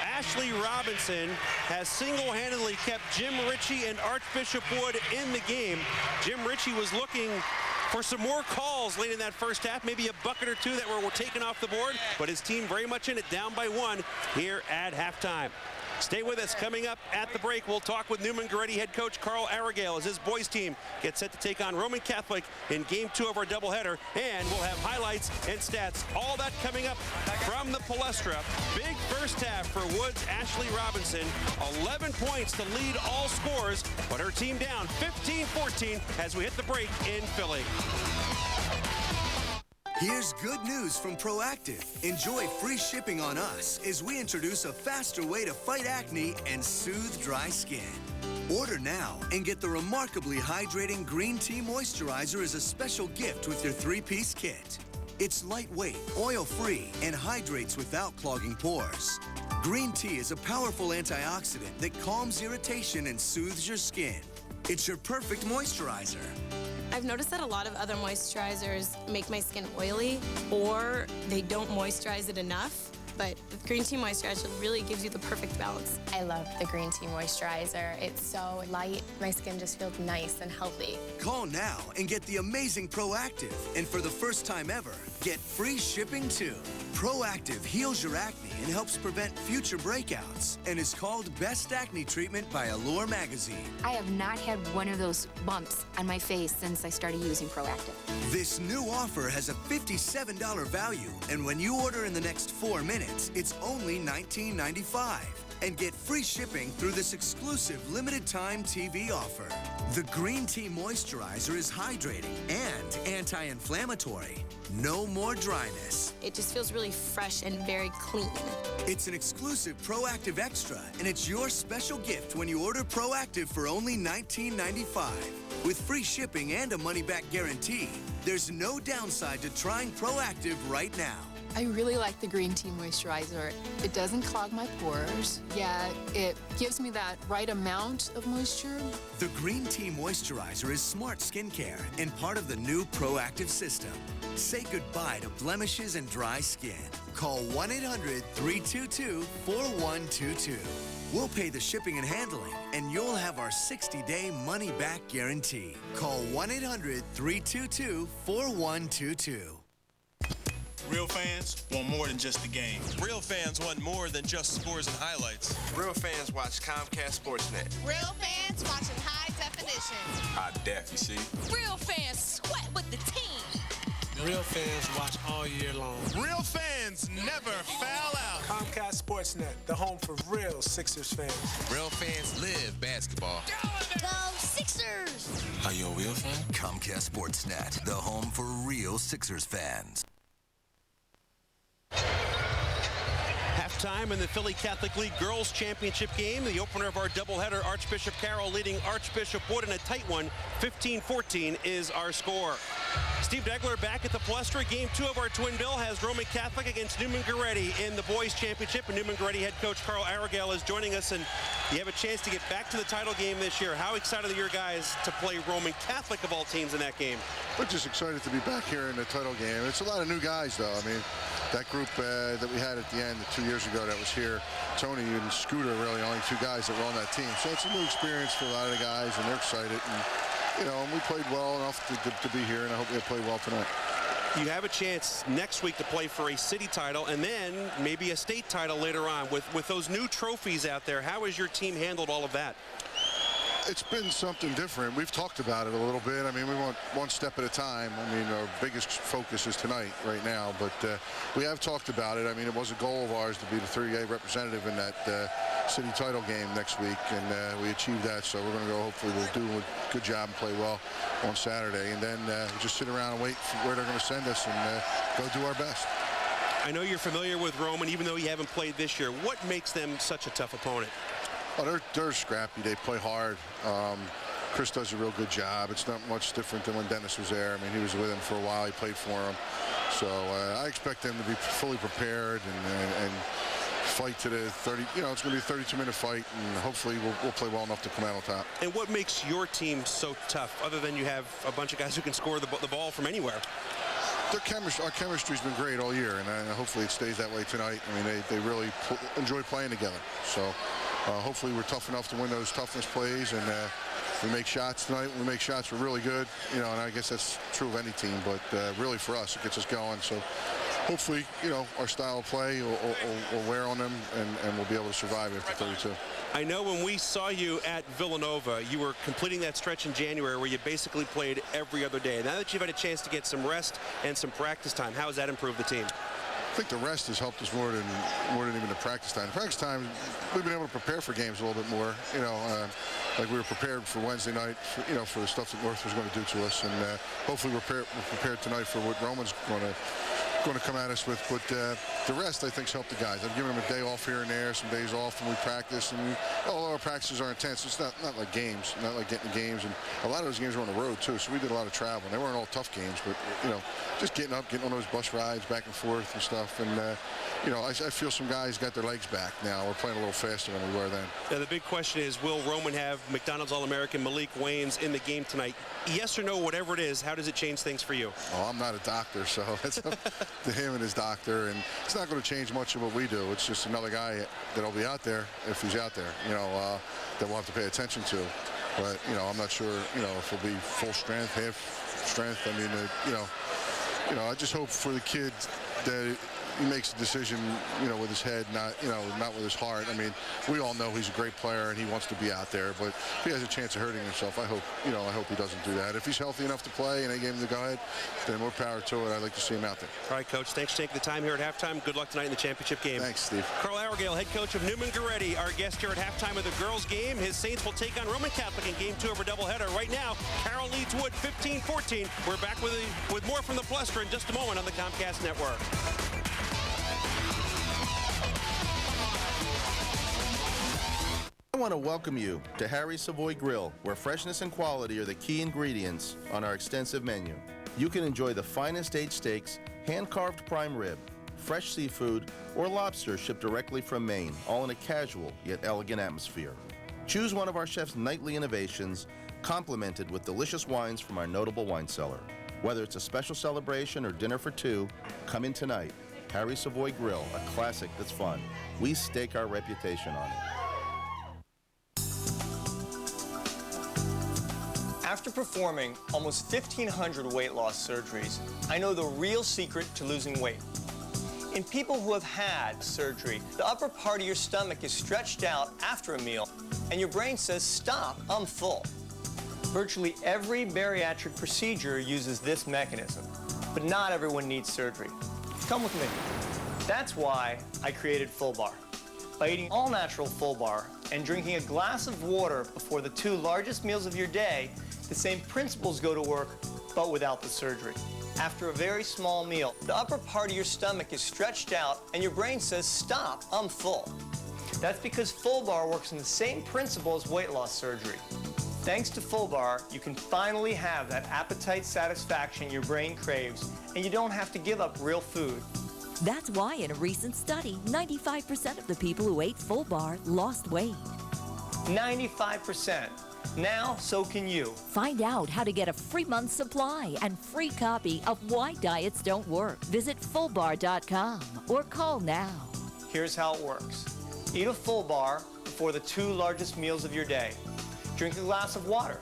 Ashley Robinson has single-handedly kept Jim Ritchie and Archbishop Wood in the game. Jim Ritchie was looking for some more calls late in that first half, maybe a bucket or 2 that were taken off the board, but his team very much in it, down by 1 here at halftime. Stay with us. Coming up at the break, we'll talk with Newman Goretti head coach Carl Arregale as his boys team gets set to take on Roman Catholic in Game 2 of our doubleheader, and we'll have highlights and stats. All that coming up from the Palestra. Big first half for Woods' Ashley Robinson. 11 points to lead all scores, but her team down 15-14 as we hit the break in Philly. Here's good news from Proactive. Enjoy free shipping on us as we introduce a faster way to fight acne and soothe dry skin. Order now and get the remarkably hydrating green tea moisturizer as a special gift with your 3-piece kit. It's lightweight, oil-free, and hydrates without clogging pores. Green tea is a powerful antioxidant that calms irritation and soothes your skin. It's your perfect moisturizer. I've noticed that a lot of other moisturizers make my skin oily, or they don't moisturize it enough. But the green tea moisturizer really gives you the perfect balance. I love the green tea moisturizer. It's so light. My skin just feels nice and healthy. Call now and get the amazing Proactive. And for the first time ever, get free shipping too. Proactive heals your acne and helps prevent future breakouts and is called Best Acne Treatment by Allure Magazine. I have not had one of those bumps on my face since I started using Proactive. This new offer has a $57 value, and when you order in the next 4 minutes, it's only $19.95. And get free shipping through this exclusive limited-time TV offer. The Green Tea Moisturizer is hydrating and anti-inflammatory. No more dryness. It just feels really fresh and very clean. It's an exclusive Proactive Extra, and it's your special gift when you order Proactive for only $19.95. With free shipping and a money-back guarantee, there's no downside to trying Proactive right now. I really like the Green Tea Moisturizer. It doesn't clog my pores, yet it gives me that right amount of moisture. The Green Tea Moisturizer is smart skincare and part of the new Proactive system. Say goodbye to blemishes and dry skin. Call 1-800-322-4122. We'll pay the shipping and handling, and you'll have our 60-day money-back guarantee. Call 1-800-322-4122. Real fans want more than just the game. Real fans want more than just scores and highlights. Real fans watch Comcast Sportsnet. Real fans watching high definition. High def, you see. Real fans sweat with the team. Real fans watch all year long. Real fans never foul out. Comcast Sportsnet, the home for real Sixers fans. Real fans live basketball. Go Sixers! Are you a real fan? Comcast Sportsnet, the home for real Sixers fans. Halftime in the Philly Catholic League Girls Championship game. The opener of our doubleheader, Archbishop Carroll leading Archbishop Wood in a tight one. 15-14 is our score. Steve Degler back at the Palestra. Game 2 of our twin bill has Roman Catholic against Newman Goretti in the boys championship. And Newman Goretti head coach Carl Aragale is joining us, and you have a chance to get back to the title game this year. How excited are your guys to play Roman Catholic of all teams in that game? We're just excited to be back here in the title game. It's a lot of new guys, though. I mean, that group that we had at the end 2 years ago that was here, Tony and Scooter, really only 2 guys that were on that team. So it's a new experience for a lot of the guys, and they're excited. And, you know, and we played well enough to be here, and I hope we play well tonight. You have a chance next week to play for a city title and then maybe a state title later on. With those new trophies out there, how has your team handled all of that? It's been something different. We've talked about it a little bit. I mean, we want one step at a time. I mean, our biggest focus is tonight, right now. But we have talked about it. I mean, it was a goal of ours to be the 38 representative in that city title game next week, and we achieved that. So we're going to go. Hopefully, we'll do a good job and play well on Saturday, and then just sit around and wait for where they're going to send us and go do our best. I know you're familiar with Roman, even though you haven't played this year. What makes them such a tough opponent? Oh, they're scrappy. They play hard. Chris does a real good job. It's not much different than when Dennis was there. I mean, he was with him for a while. He played for him. So I expect them to be fully prepared and fight to the 30. You know, it's going to be a 32-minute fight, and hopefully we'll play well enough to come out on top. And what makes your team so tough, other than you have a bunch of guys who can score the ball from anywhere? Our chemistry's been great all year, and hopefully it stays that way tonight. I mean, they really enjoy playing together. So hopefully we're tough enough to win those toughness plays, and we make shots tonight. When we make shots, we're really good. You know, and I guess that's true of any team, but really for us, it gets us going. So hopefully, you know, our style of play will wear on them, and we'll be able to survive after 32. I know when we saw you at Villanova, you were completing that stretch in January where you basically played every other day. Now that you've had a chance to get some rest and some practice time, how has that improved the team? I think the rest has helped us more than even the practice time. The practice time, we've been able to prepare for games a little bit more. You know, like we were prepared for Wednesday night, for the stuff that North was going to do to us, and hopefully we're prepared tonight for what Roman's going to come at us with. But the rest, I think, has helped the guys. I've given them a day off here and there, some days off when we practice, and all our practices are intense. It's not like games, not like getting games, and a lot of those games were on the road too, so we did a lot of traveling. They weren't all tough games, but you know, just getting up, getting on those bus rides back and forth and stuff. And you know, I feel some guys got their legs back now. We're playing a little faster than we were then. Now the big question is, will Roman have McDonald's All-American Malik Waynes in the game tonight? Yes or no, whatever it is, how does it change things for you? Oh, I'm not a doctor, so it's up to him and his doctor, and it's not going to change much of what we do. It's just another guy that'll be out there if he's out there, you know, that we'll have to pay attention to. But, you know, I'm not sure, you know, if he'll be full strength, half strength. I mean, you know, I just hope for the kid that he makes a decision, with his head, not with his heart. I mean, we all know he's a great player and he wants to be out there, but if he has a chance of hurting himself, I hope he doesn't do that. If he's healthy enough to play and they gave him the go-ahead, then more power to it. I'd like to see him out there. All right, Coach, thanks for taking the time here at halftime. Good luck tonight in the championship game. Thanks, Steve. Carl Arregale, head coach of Newman Goretti, our guest here at halftime of the girls' game. His Saints will take on Roman Catholic in Game 2 of our doubleheader. Right now, Carroll leads Wood 15-14. We're back with more from the Palestra in just a moment on the Comcast Network. I want to welcome you to Harry's Savoy Grill, where freshness and quality are the key ingredients on our extensive menu. You can enjoy the finest aged steaks, hand-carved prime rib, fresh seafood, or lobster shipped directly from Maine, all in a casual yet elegant atmosphere. Choose one of our chef's nightly innovations, complemented with delicious wines from our notable wine cellar. Whether it's a special celebration or dinner for two, come in tonight. Harry's Savoy Grill, a classic that's fun. We stake our reputation on it. After performing almost 1,500 weight loss surgeries, I know the real secret to losing weight. In people who have had surgery, the upper part of your stomach is stretched out after a meal, and your brain says, "Stop, I'm full." Virtually every bariatric procedure uses this mechanism, but not everyone needs surgery. Come with me. That's why I created Full Bar. By eating all-natural Full Bar and drinking a glass of water before the 2 largest meals of your day, the same principles go to work, but without the surgery. After a very small meal, the upper part of your stomach is stretched out and your brain says, "Stop, I'm full." That's because Full Bar works on the same principle as weight loss surgery. Thanks to Full Bar, you can finally have that appetite satisfaction your brain craves, and you don't have to give up real food. That's why in a recent study, 95% of the people who ate Full Bar lost weight. 95%. Now, so can you. Find out how to get a free month supply and free copy of Why Diets Don't Work. Visit fullbar.com or call now. Here's how it works. Eat a Full Bar before the 2 largest meals of your day. Drink a glass of water.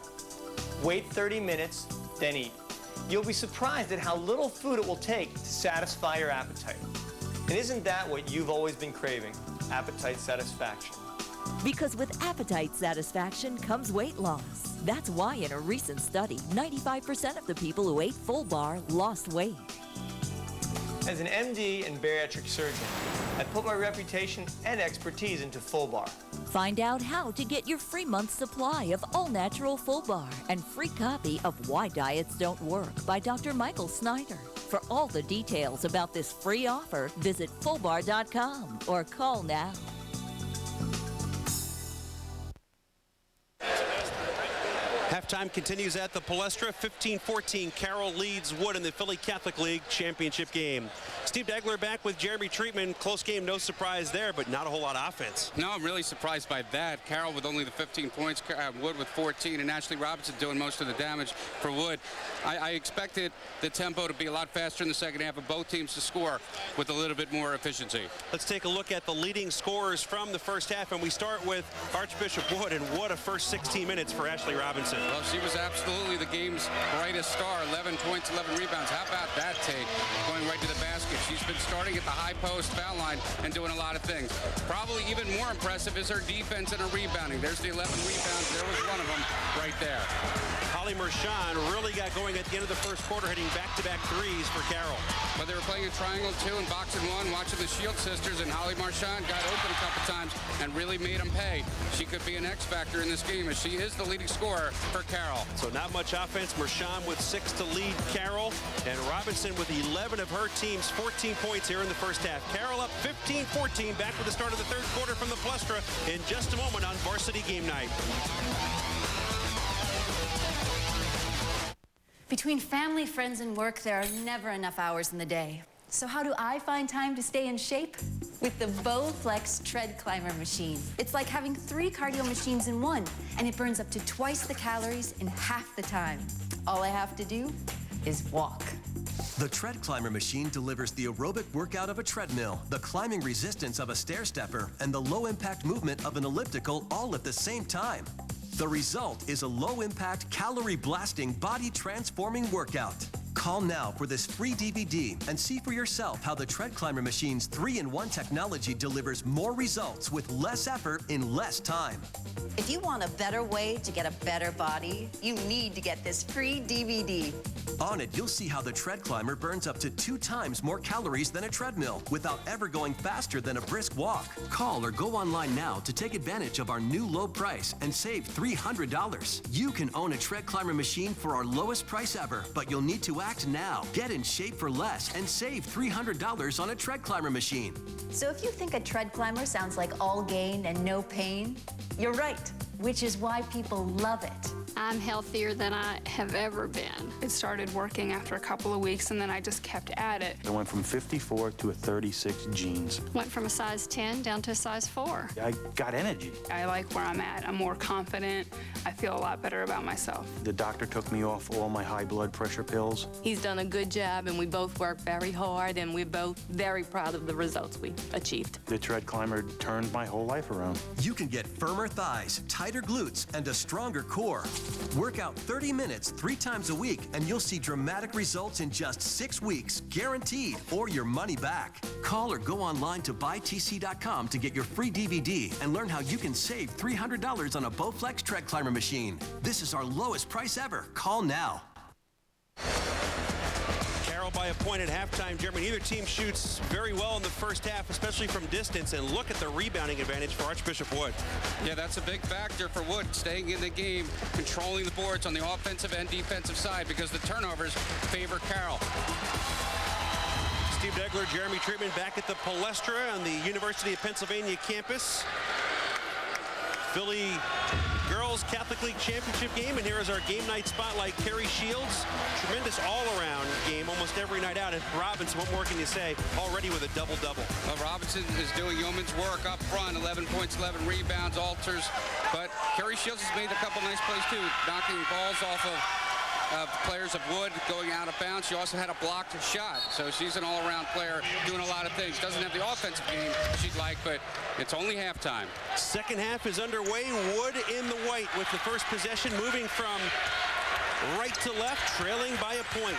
Wait 30 minutes, then eat. You'll be surprised at how little food it will take to satisfy your appetite. And isn't that what you've always been craving? Appetite satisfaction. Because with appetite satisfaction comes weight loss. That's why in a recent study, 95% of the people who ate Full Bar lost weight. As an MD and bariatric surgeon, I put my reputation and expertise into Full Bar. Find out how to get your free month supply of all-natural Full Bar and free copy of Why Diets Don't Work by Dr. Michael Snyder. For all the details about this free offer, visit fullbar.com or call now. Halftime continues at the Palestra. 15-14. Carroll leads Wood in the Philly Catholic League championship game. Steve Degler back with Jeremy Treatman. Close game, no surprise there, but not a whole lot of offense. No, I'm really surprised by that. Carroll with only the 15 points, Wood with 14, and Ashley Robinson doing most of the damage for Wood. I expected the tempo to be a lot faster in the second half of both teams to score with a little bit more efficiency. Let's take a look at the leading scorers from the first half, and we start with Archbishop Wood, and what a first 16 minutes for Ashley Robinson. Well, she was absolutely the game's brightest star. 11 points, 11 rebounds. How about that take? Going right to the basket. She's been starting at the high post foul line and doing a lot of things. Probably even more impressive is her defense and her rebounding. There's the 11 rebounds. There was one of them right there. Holly Mershon really got going at the end of the first quarter, hitting back-to-back threes for Carroll. But they were playing a triangle 2 and boxing 1, watching the Shield sisters, and Holly Marchand got open a couple times and really made them pay. She could be an X factor in this game as she is the leading scorer for Carroll. So not much offense. Mershon with 6 to lead Carroll, and Robinson with 11 of her team's 14 points here in the first half. Carroll up 15-14, back with the start of the third quarter from the Palestra in just a moment on Varsity Game Night. Between family, friends, and work, there are never enough hours in the day. So how do I find time to stay in shape? With the Bowflex Tread Climber machine. It's like having 3 cardio machines in one, and it burns up to twice the calories in half the time. All I have to do is walk. The Tread Climber machine delivers the aerobic workout of a treadmill, the climbing resistance of a stair stepper, and the low-impact movement of an elliptical all at the same time. The result is a low-impact, calorie-blasting, body-transforming workout. Call now for this free DVD and see for yourself how the Tread Climber Machine's 3-in-1 technology delivers more results with less effort in less time. If you want a better way to get a better body, you need to get this free DVD. On it, you'll see how the Tread Climber burns up to 2 times more calories than a treadmill without ever going faster than a brisk walk. Call or go online now to take advantage of our new low price and save $300. You can own a Tread Climber machine for our lowest price ever, but you'll need to act now. Get in shape for less and save $300 on a Tread Climber machine. So if you think a tread climber sounds like all gain and no pain, you're right, which is why people love it. I'm healthier than I have ever been. It started working after a couple of weeks, and then I just kept at it. I went from 54 to a 36 jeans. Went from a size 10 down to a size 4. I got energy. I like where I'm at. I'm more confident. I feel a lot better about myself. The doctor took me off all my high blood pressure pills. He's done a good job, and we both work very hard, and we're both very proud of the results we achieved. The Tread Climber turned my whole life around. You can get firmer thighs, tighter glutes, and a stronger core. Work out 30 minutes 3 times a week, and you'll see dramatic results in just 6 weeks, guaranteed, or your money back. Call or go online to buytc.com to get your free DVD and learn how you can save $300 on a Bowflex Tread Climber machine. This is our lowest price ever. Call now. Carroll by a point at halftime. Jeremy, neither team shoots very well in the first half, especially from distance, and look at the rebounding advantage for Archbishop Wood. Yeah, that's a big factor for Wood, staying in the game, controlling the boards on the offensive and defensive side because the turnovers favor Carroll. Steve Degler, Jeremy Treatman back at the Palestra on the University of Pennsylvania campus. Philly Girls Catholic League Championship game, and here is our game night spotlight. Carrie Shields, tremendous all-around game almost every night out. And Robinson, what more can you say? Already with a double-double. Well, Robinson is doing yeoman's work up front, 11 points, 11 rebounds, alters. But Carrie Shields has made a couple nice plays too, knocking balls off of players of Wood, going out of bounds. She also had a blocked shot, so she's an all-around player doing a lot of things. Doesn't have the offensive game she'd like, but it's only halftime. Second half is underway. Wood in the white with the first possession, moving from right to left, trailing by a point.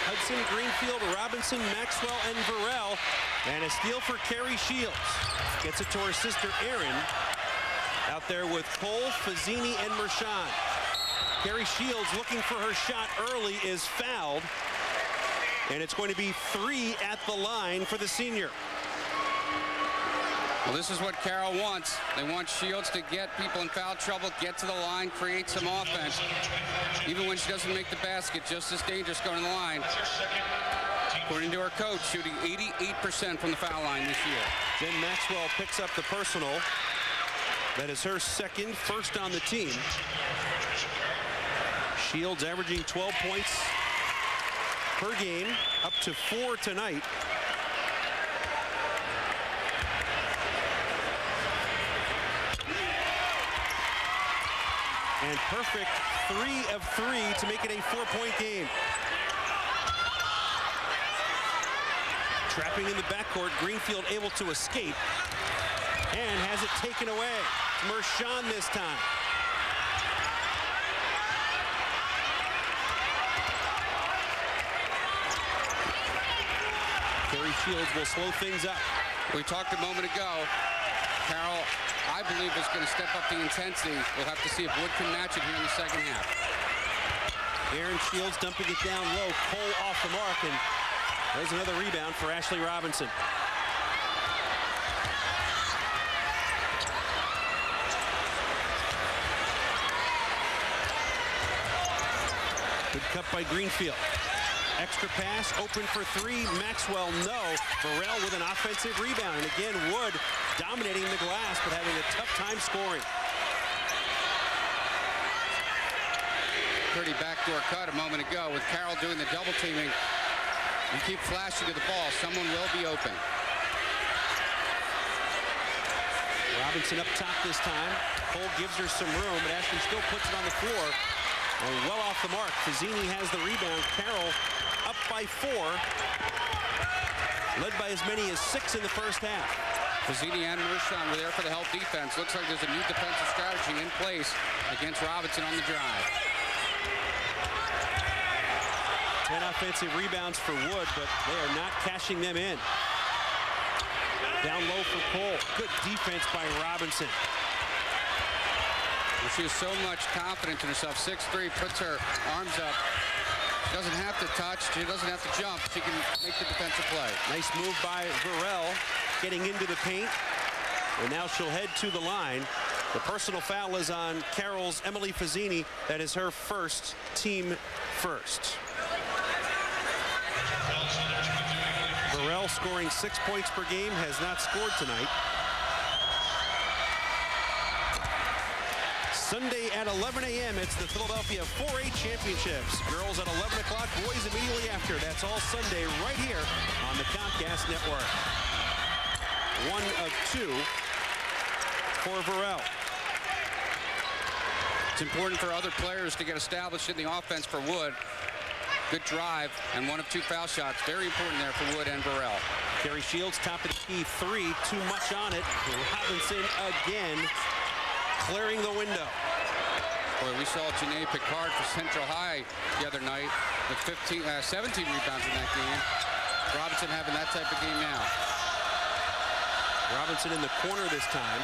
Hudson, Greenfield, Robinson, Maxwell, and Varell. And a steal for Carrie Shields. Gets it to her sister Erin. Out there with Cole, Fazzini, and Mershon. Carrie Shields looking for her shot early is fouled. And it's going to be 3 at the line for the senior. Well, this is what Carroll wants. They want Shields to get people in foul trouble, get to the line, create some offense. Even when she doesn't make the basket, just as dangerous going to the line. According to her coach, shooting 88% from the foul line this year. Jen Maxwell picks up the personal. That is her second, first on the team. Shields averaging 12 points per game, up to 4 tonight. And perfect 3 of 3 to make it a 4-point game. Trapping in the backcourt, Greenfield able to escape and has it taken away. Mershon this time. Carrie Shields will slow things up. We talked a moment ago. Carroll, I believe, is going to step up the intensity. We'll have to see if Wood can match it here in the second half. Erin Shields dumping it down low. Cole off the mark, and there's another rebound for Ashley Robinson. Good cut by Greenfield. Extra pass, open for 3. Maxwell, no. Varell with an offensive rebound. And again, Wood dominating the glass, but having a tough time scoring. Pretty backdoor cut a moment ago with Carroll doing the double teaming. You keep flashing to the ball. Someone will be open. Robinson up top this time. Cole gives her some room, but Ashley still puts it on the floor. And well off the mark. Fazzini has the rebound. Carroll up by 4. Led by as many as 6 in the first half. Fazzini and Mershon were there for the help defense. Looks like there's a new defensive strategy in place against Robinson on the drive. 10 offensive rebounds for Wood, but they are not cashing them in. Down low for Cole. Good defense by Robinson. She has so much confidence in herself. 6'3", puts her arms up. She doesn't have to touch. She doesn't have to jump. She can make the defensive play. Nice move by Varel, getting into the paint. And now she'll head to the line. The personal foul is on Carroll's Emily Fazzini. That is her first, team first. Varel, scoring 6 points per game, has not scored tonight. Sunday at 11 a.m. It's the Philadelphia 4A Championships. Girls at 11 o'clock, boys immediately after. That's all Sunday right here on the Comcast Network. 1 of 2 for Varel. It's important for other players to get established in the offense for Wood. Good drive and 1 of 2 foul shots. Very important there for Wood and Varel. Carrie Shields, top of the key, 3. Too much on it. Robinson again clearing the window. Boy, we saw Janae Picard for Central High the other night with 17 rebounds in that game. Robinson having that type of game now. Robinson in the corner this time.